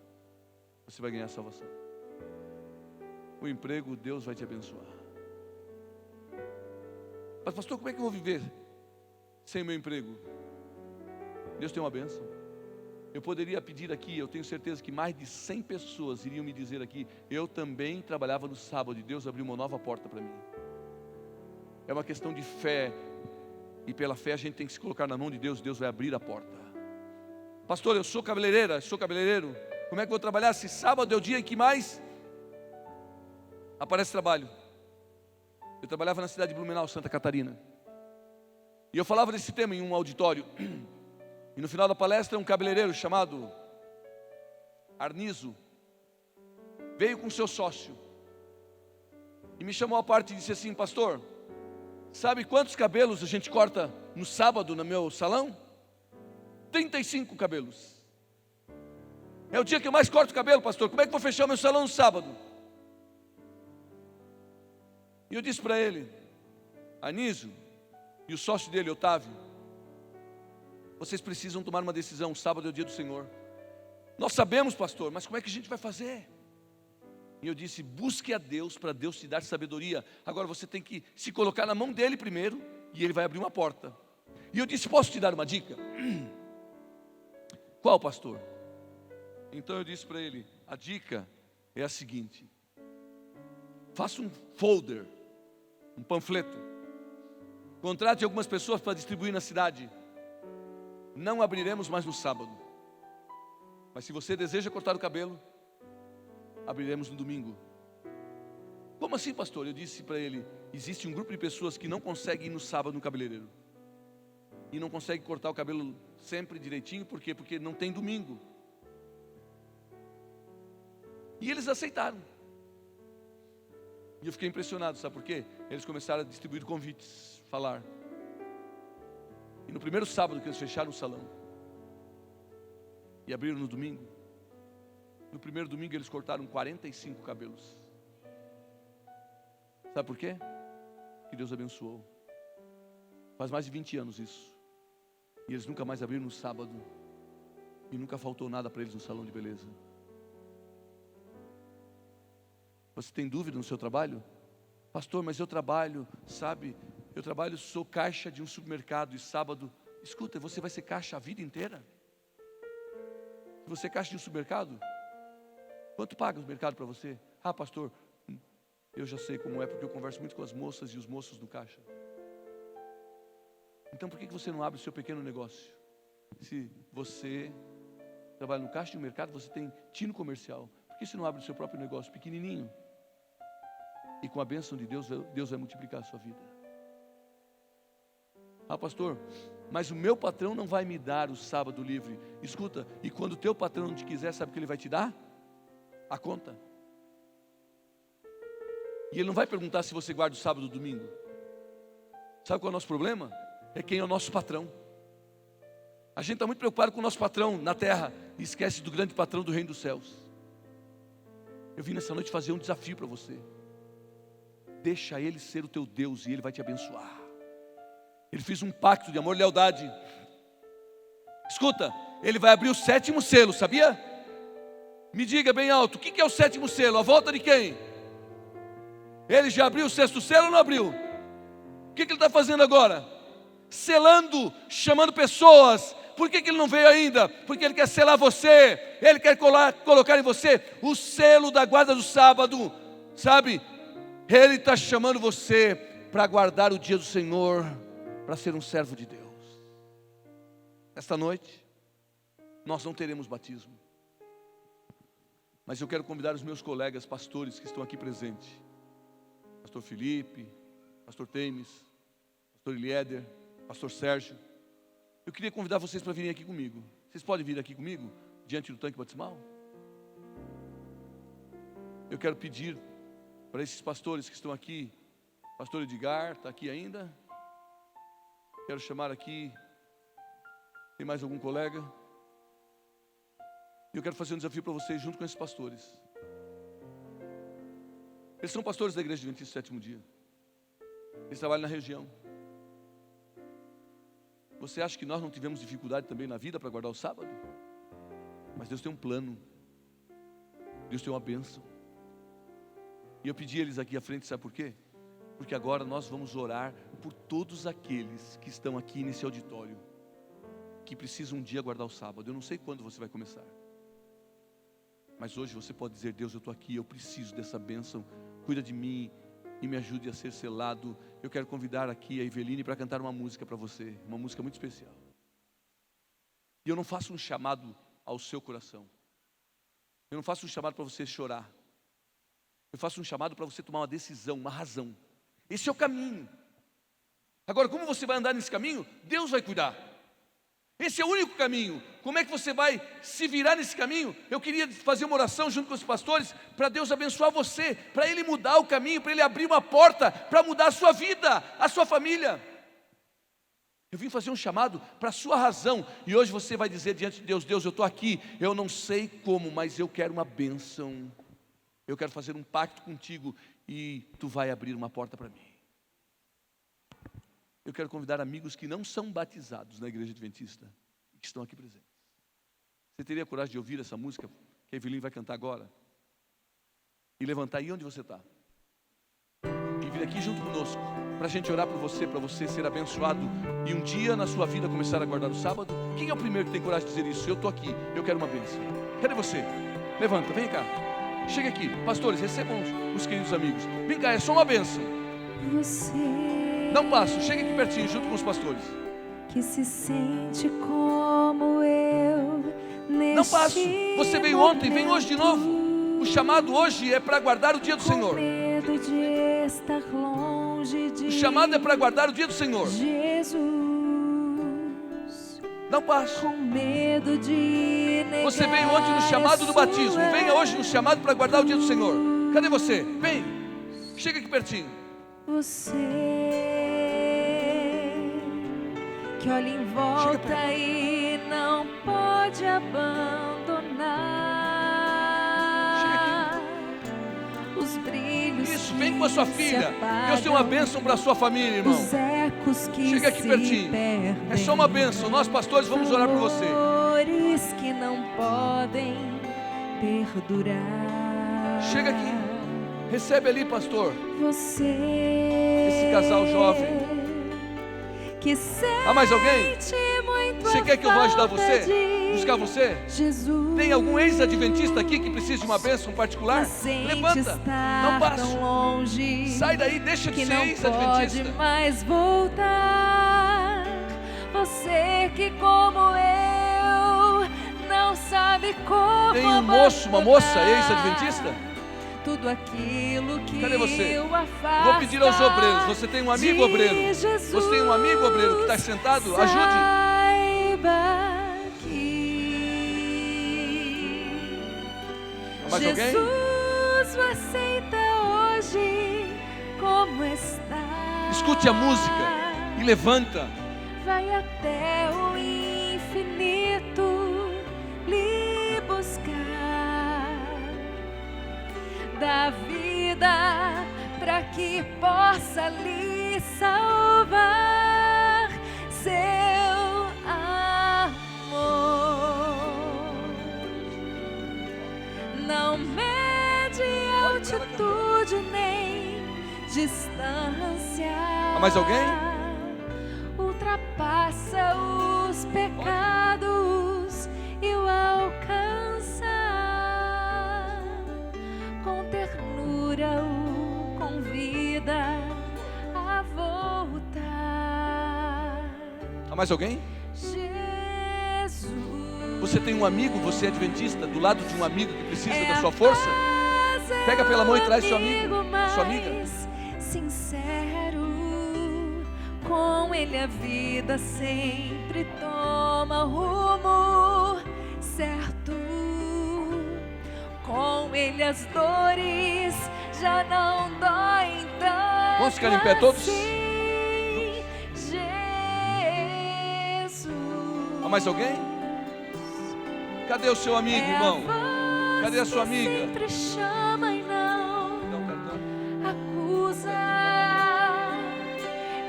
você vai ganhar a salvação. O emprego, Deus vai te abençoar. Mas pastor, como é que eu vou viver sem meu emprego? Deus tem uma bênção. Eu poderia pedir aqui, eu tenho certeza que mais de 100 pessoas iriam me dizer aqui, eu também trabalhava no sábado e Deus abriu uma nova porta para mim. É uma questão de fé, e pela fé a gente tem que se colocar na mão de Deus, Deus vai abrir a porta. Pastor, eu sou cabeleireira, sou cabeleireiro, como é que eu vou trabalhar se sábado é o dia em que mais aparece trabalho? Eu trabalhava na cidade de Blumenau, Santa Catarina, e eu falava desse tema em um auditório, e no final da palestra um cabeleireiro chamado Arnizo veio com seu sócio e me chamou à parte e disse assim: pastor, sabe quantos cabelos a gente corta no sábado no meu salão? 35 cabelos. É o dia que eu mais corto cabelo, pastor. Como é que eu vou fechar o meu salão no sábado? E eu disse para ele, Anísio, e o sócio dele, Otávio, vocês precisam tomar uma decisão. Sábado é o dia do Senhor. Nós sabemos, pastor, mas como é que a gente vai fazer? E eu disse, busque a Deus para Deus te dar sabedoria. Agora você tem que se colocar na mão dele primeiro, e ele vai abrir uma porta. E eu disse, posso te dar uma dica? Qual, pastor? Então eu disse para ele, a dica é a seguinte: faça um folder, um panfleto, contrate algumas pessoas para distribuir na cidade. Não abriremos mais no sábado, mas se você deseja cortar o cabelo, abriremos no domingo. Como assim, pastor? Eu disse para ele, existe um grupo de pessoas que não consegue ir no sábado no cabeleireiro, e não consegue cortar o cabelo sempre direitinho. Por quê? Porque não tem domingo. E eles aceitaram. E eu fiquei impressionado, sabe por quê? Eles começaram a distribuir convites, falar. E no primeiro sábado que eles fecharam o salão e abriram no domingo, no primeiro domingo eles cortaram 45 cabelos. Sabe por quê? Que Deus abençoou. Faz mais de 20 anos isso. E eles nunca mais abriram no sábado. E nunca faltou nada para eles no salão de beleza. Você tem dúvida no seu trabalho? Pastor, mas eu trabalho, sabe? Eu trabalho, sou caixa de um supermercado e sábado. Escuta, você vai ser caixa a vida inteira? Se você é caixa de um supermercado, quanto paga o mercado para você? Ah, pastor, eu já sei como é, porque eu converso muito com as moças e os moços do caixa. Então por que você não abre o seu pequeno negócio? Se você trabalha no caixa de um mercado, você tem tino comercial. Por que você não abre o seu próprio negócio pequenininho? E com a bênção de Deus, Deus vai multiplicar a sua vida. Ah, pastor, mas o meu patrão não vai me dar o sábado livre. Escuta, e quando o teu patrão não te quiser, sabe o que ele vai te dar? A conta. E ele não vai perguntar se você guarda o sábado ou o domingo. Sabe qual é o nosso problema? É quem é o nosso patrão. A gente está muito preocupado com o nosso patrão na terra e esquece do grande patrão do reino dos céus. Eu vim nessa noite fazer um desafio para você. Deixa ele ser o teu Deus e ele vai te abençoar. Ele fez um pacto de amor e lealdade. Escuta, ele vai abrir o 7º selo, sabia? Me diga bem alto, o que é o 7º selo? A volta de quem? Ele já abriu o 6º selo ou não abriu? O que ele está fazendo agora? Selando, chamando pessoas. Por que ele não veio ainda? Porque ele quer selar você. Ele quer colocar em você o selo da guarda do sábado. Sabe? Ele está chamando você para guardar o dia do Senhor, para ser um servo de Deus. Esta noite nós não teremos batismo, mas eu quero convidar os meus colegas pastores que estão aqui presentes. Pastor Felipe, Pastor Temes, Pastor Eliéder, Pastor Sérgio. Eu queria convidar vocês para virem aqui comigo. Vocês podem vir aqui comigo, diante do tanque batismal? Eu quero pedir para esses pastores que estão aqui. Pastor Edgar, está aqui ainda? Quero chamar aqui. Tem mais algum colega? E eu quero fazer um desafio para vocês junto com esses pastores. Eles são pastores da igreja Adventista do 7º dia. Eles trabalham na região. Você acha que nós não tivemos dificuldade também na vida para guardar o sábado? Mas Deus tem um plano. Deus tem uma bênção. E eu pedi eles aqui à frente, sabe por quê? Porque agora nós vamos orar por todos aqueles que estão aqui nesse auditório, que precisam um dia guardar o sábado. Eu não sei quando você vai começar, mas hoje você pode dizer: Deus, eu estou aqui, eu preciso dessa bênção, cuida de mim e me ajude a ser selado. Eu quero convidar aqui a Eveline para cantar uma música para você, uma música muito especial. E eu não faço um chamado ao seu coração, eu não faço um chamado para você chorar, eu faço um chamado para você tomar uma decisão, uma razão. Esse é o caminho. Agora, como você vai andar nesse caminho? Deus vai cuidar. Esse é o único caminho. Como é que você vai se virar nesse caminho? Eu queria fazer uma oração junto com os pastores, para Deus abençoar você, para Ele mudar o caminho, para Ele abrir uma porta, para mudar a sua vida, a sua família. Eu vim fazer um chamado para a sua razão, e hoje você vai dizer diante de Deus: Deus, eu estou aqui, eu não sei como, mas eu quero uma bênção. Eu quero fazer um pacto contigo, e tu vai abrir uma porta para mim. Eu quero convidar amigos que não são batizados na igreja adventista, que estão aqui presentes. Você teria coragem de ouvir essa música que a Eveline vai cantar agora? e levantar aí onde você está. E vir aqui junto conosco, para a gente orar por você, para você ser abençoado e um dia na sua vida começar a guardar o sábado. Quem é o primeiro que tem coragem de dizer isso? Eu estou aqui, eu quero uma bênção. Cadê você? Levanta, vem cá. Chega aqui, pastores, recebam os queridos amigos. Vem cá, é só uma bênção. Dá um passo, chega aqui pertinho, junto com os pastores. Que se sente como eu neste Não passo, você veio ontem, vem hoje de novo. O chamado hoje é para guardar o dia do Senhor. Medo de estar longe de O chamado é para guardar o dia do Senhor. Jesus. Não passo. Com medo de negar. Você veio ontem no chamado do batismo, venha hoje no chamado para guardar o dia do Senhor. Cadê você? Vem, chega aqui pertinho. Você que olha em volta e não pode abandonar os brilhos. Isso, vem com a sua que filha. se apagam, Deus tem uma bênção para a sua família, irmão. os ecos que Chega aqui se pertinho. perdem, É só uma bênção. Nós pastores vamos orar por você. Flores que não podem perdurar. Chega aqui. Recebe ali, pastor. Você, esse casal jovem. Que Há mais alguém? muito Você quer que eu vá ajudar você? de Buscar você? Jesus. Tem algum ex-adventista aqui que precisa de uma bênção particular? Levanta, não passe. Longe, sai daí, deixa de que ser não ex-adventista. pode mais voltar. Você que como eu não sabe como tem um moço, uma moça ex-adventista? Tudo aquilo que cadê você? eu afasta. Vou pedir aos obreiros. Você tem um amigo obreiro? Você tem um amigo obreiro que está sentado? Ajude. Saiba que há mais alguém? Jesus o aceita hoje como está. Escute a música e levanta. Vai até o infinito lhe buscar. Da vida para que possa lhe salvar seu amor. Não mede altitude nem distância. Há mais alguém? Ultrapassa os pecados e o alcança. Com ternura o convida a voltar. Há mais alguém? Jesus. Você tem um amigo, você é adventista, do lado de um amigo que precisa da sua força? Pega pela mão e traz seu amigo, sua amiga. Sincero, com ele a vida sempre toma rumo certo. Com ele as dores já não doem tanto. Vamos ficar em pé todos? Assim, Jesus. Há mais alguém? Cadê o seu amigo, irmão? Cadê a sua amiga? Sempre chama e não acusa.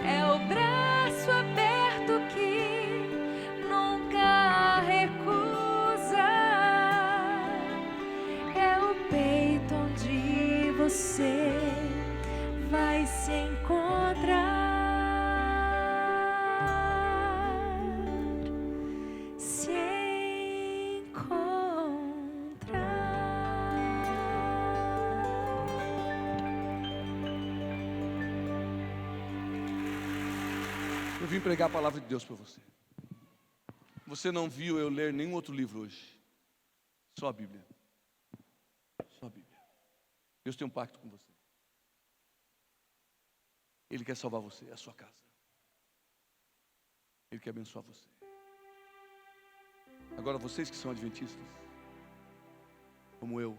É o braço aberto que nunca recusa. É o peito onde você vai se encontrar. Se Eu vim pregar a palavra de Deus para você. Você não viu eu ler nenhum outro livro hoje. Só a Bíblia. Só a Bíblia. Deus tem um pacto com você. Ele quer salvar você, a sua casa. Ele quer abençoar você. Agora vocês que são adventistas, como eu,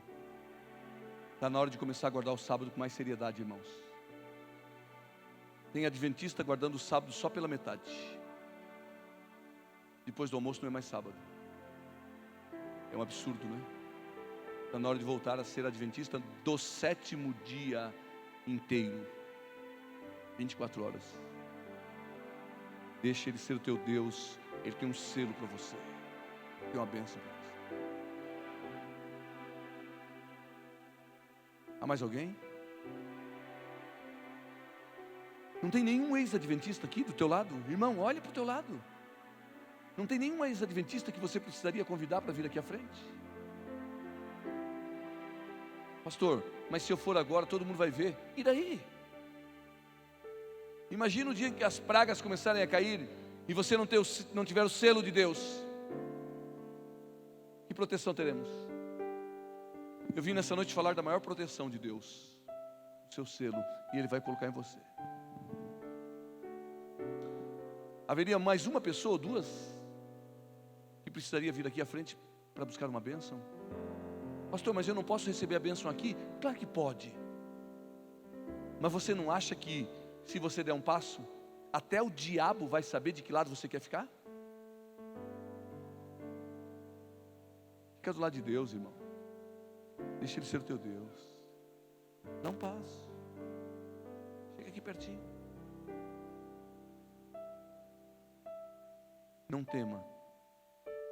está na hora de começar a guardar o sábado com mais seriedade, irmãos. Tem adventista guardando o sábado só pela metade. Depois do almoço não é mais sábado. É um absurdo, né? Está na hora de voltar a ser adventista do 7º dia inteiro. 24 horas. Deixa Ele ser o teu Deus. Ele tem um selo para você. Tem uma bênção para você. Há mais alguém? Não tem nenhum ex-adventista aqui do teu lado? Irmão, olha para o teu lado. Não tem nenhum ex-adventista que você precisaria convidar para vir aqui à frente? Pastor, mas se eu for agora, todo mundo vai ver. E daí? Imagina o dia em que as pragas começarem a cair e você não tiver o selo de Deus. Que proteção teremos? Eu vim nessa noite falar da maior proteção de Deus, o seu selo, e Ele vai colocar em você. Haveria mais uma pessoa ou duas que precisaria vir aqui à frente para buscar uma bênção? Pastor, mas eu não posso receber a bênção aqui? Claro que pode. Mas você não acha que se você der um passo, até o diabo vai saber de que lado você quer ficar? Fica do lado de Deus, irmão. Deixa Ele ser o teu Deus. Dá um passo. Chega aqui pertinho. Não tema.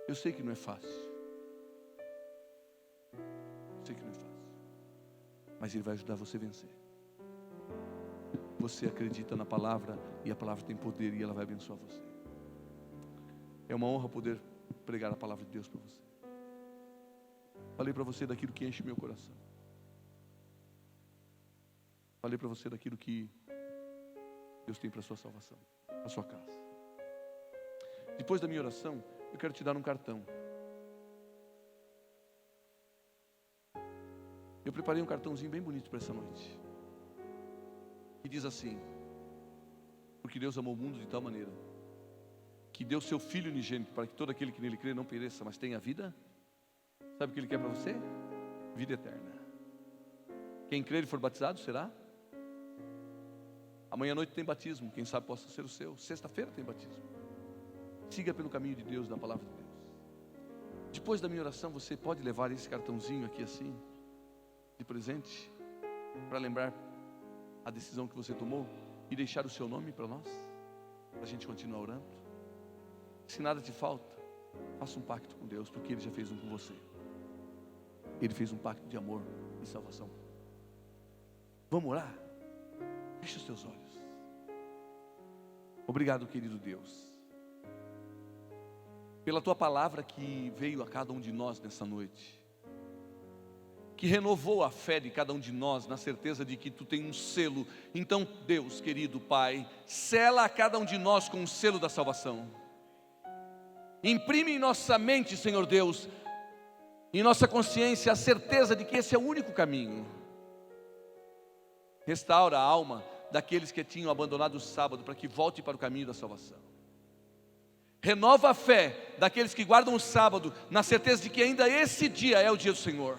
Eu sei que não é fácil. Eu sei que não é fácil. Mas Ele vai ajudar você a vencer. Você acredita na palavra e a palavra tem poder e ela vai abençoar você. É uma honra poder pregar a palavra de Deus para você. Falei para você daquilo que enche meu coração. Falei para você daquilo que Deus tem para a sua salvação, a sua casa. Depois da minha oração, eu quero te dar um cartão. Eu preparei um cartãozinho bem bonito para essa noite. Que diz assim: porque Deus amou o mundo de tal maneira que deu seu Filho unigênito para que todo aquele que nele crê não pereça, mas tenha vida. Sabe o que Ele quer para você? Vida eterna. Quem crer e for batizado será? Amanhã à noite tem batismo, quem sabe possa ser o seu. Sexta-feira tem batismo. Siga pelo caminho de Deus, da palavra de Deus. Depois da minha oração, você pode levar esse cartãozinho aqui assim, de presente, para lembrar a decisão que você tomou e deixar o seu nome para nós, para a gente continuar orando. Se nada te falta, faça um pacto com Deus, porque Ele já fez um com você. Ele fez um pacto de amor e salvação. Vamos orar? Feche os teus olhos. Obrigado, querido Deus, pela Tua palavra que veio a cada um de nós nessa noite, que renovou a fé de cada um de nós, na certeza de que Tu tem um selo. Então, Deus, querido Pai, sela a cada um de nós com o selo da salvação. Imprime em nossa mente, Senhor Deus, em nossa consciência, a certeza de que esse é o único caminho. Restaura a alma daqueles que tinham abandonado o sábado, para que volte para o caminho da salvação. Renova a fé daqueles que guardam o sábado, na certeza de que ainda esse dia é o dia do Senhor.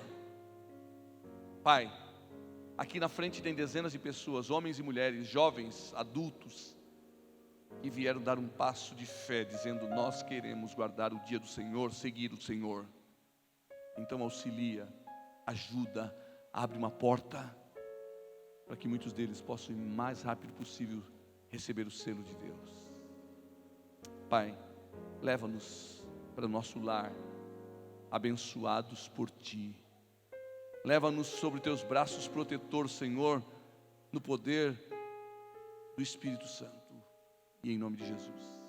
Pai, aqui na frente tem dezenas de pessoas, homens e mulheres, jovens, adultos, que vieram dar um passo de fé, dizendo: nós queremos guardar o dia do Senhor, seguir o Senhor. Então auxilia, ajuda, abre uma porta, para que muitos deles possam, o mais rápido possível, receber o selo de Deus. Pai, leva-nos para o nosso lar, abençoados por Ti. Leva-nos sobre Teus braços protetor, Senhor, no poder do Espírito Santo. E em nome de Jesus.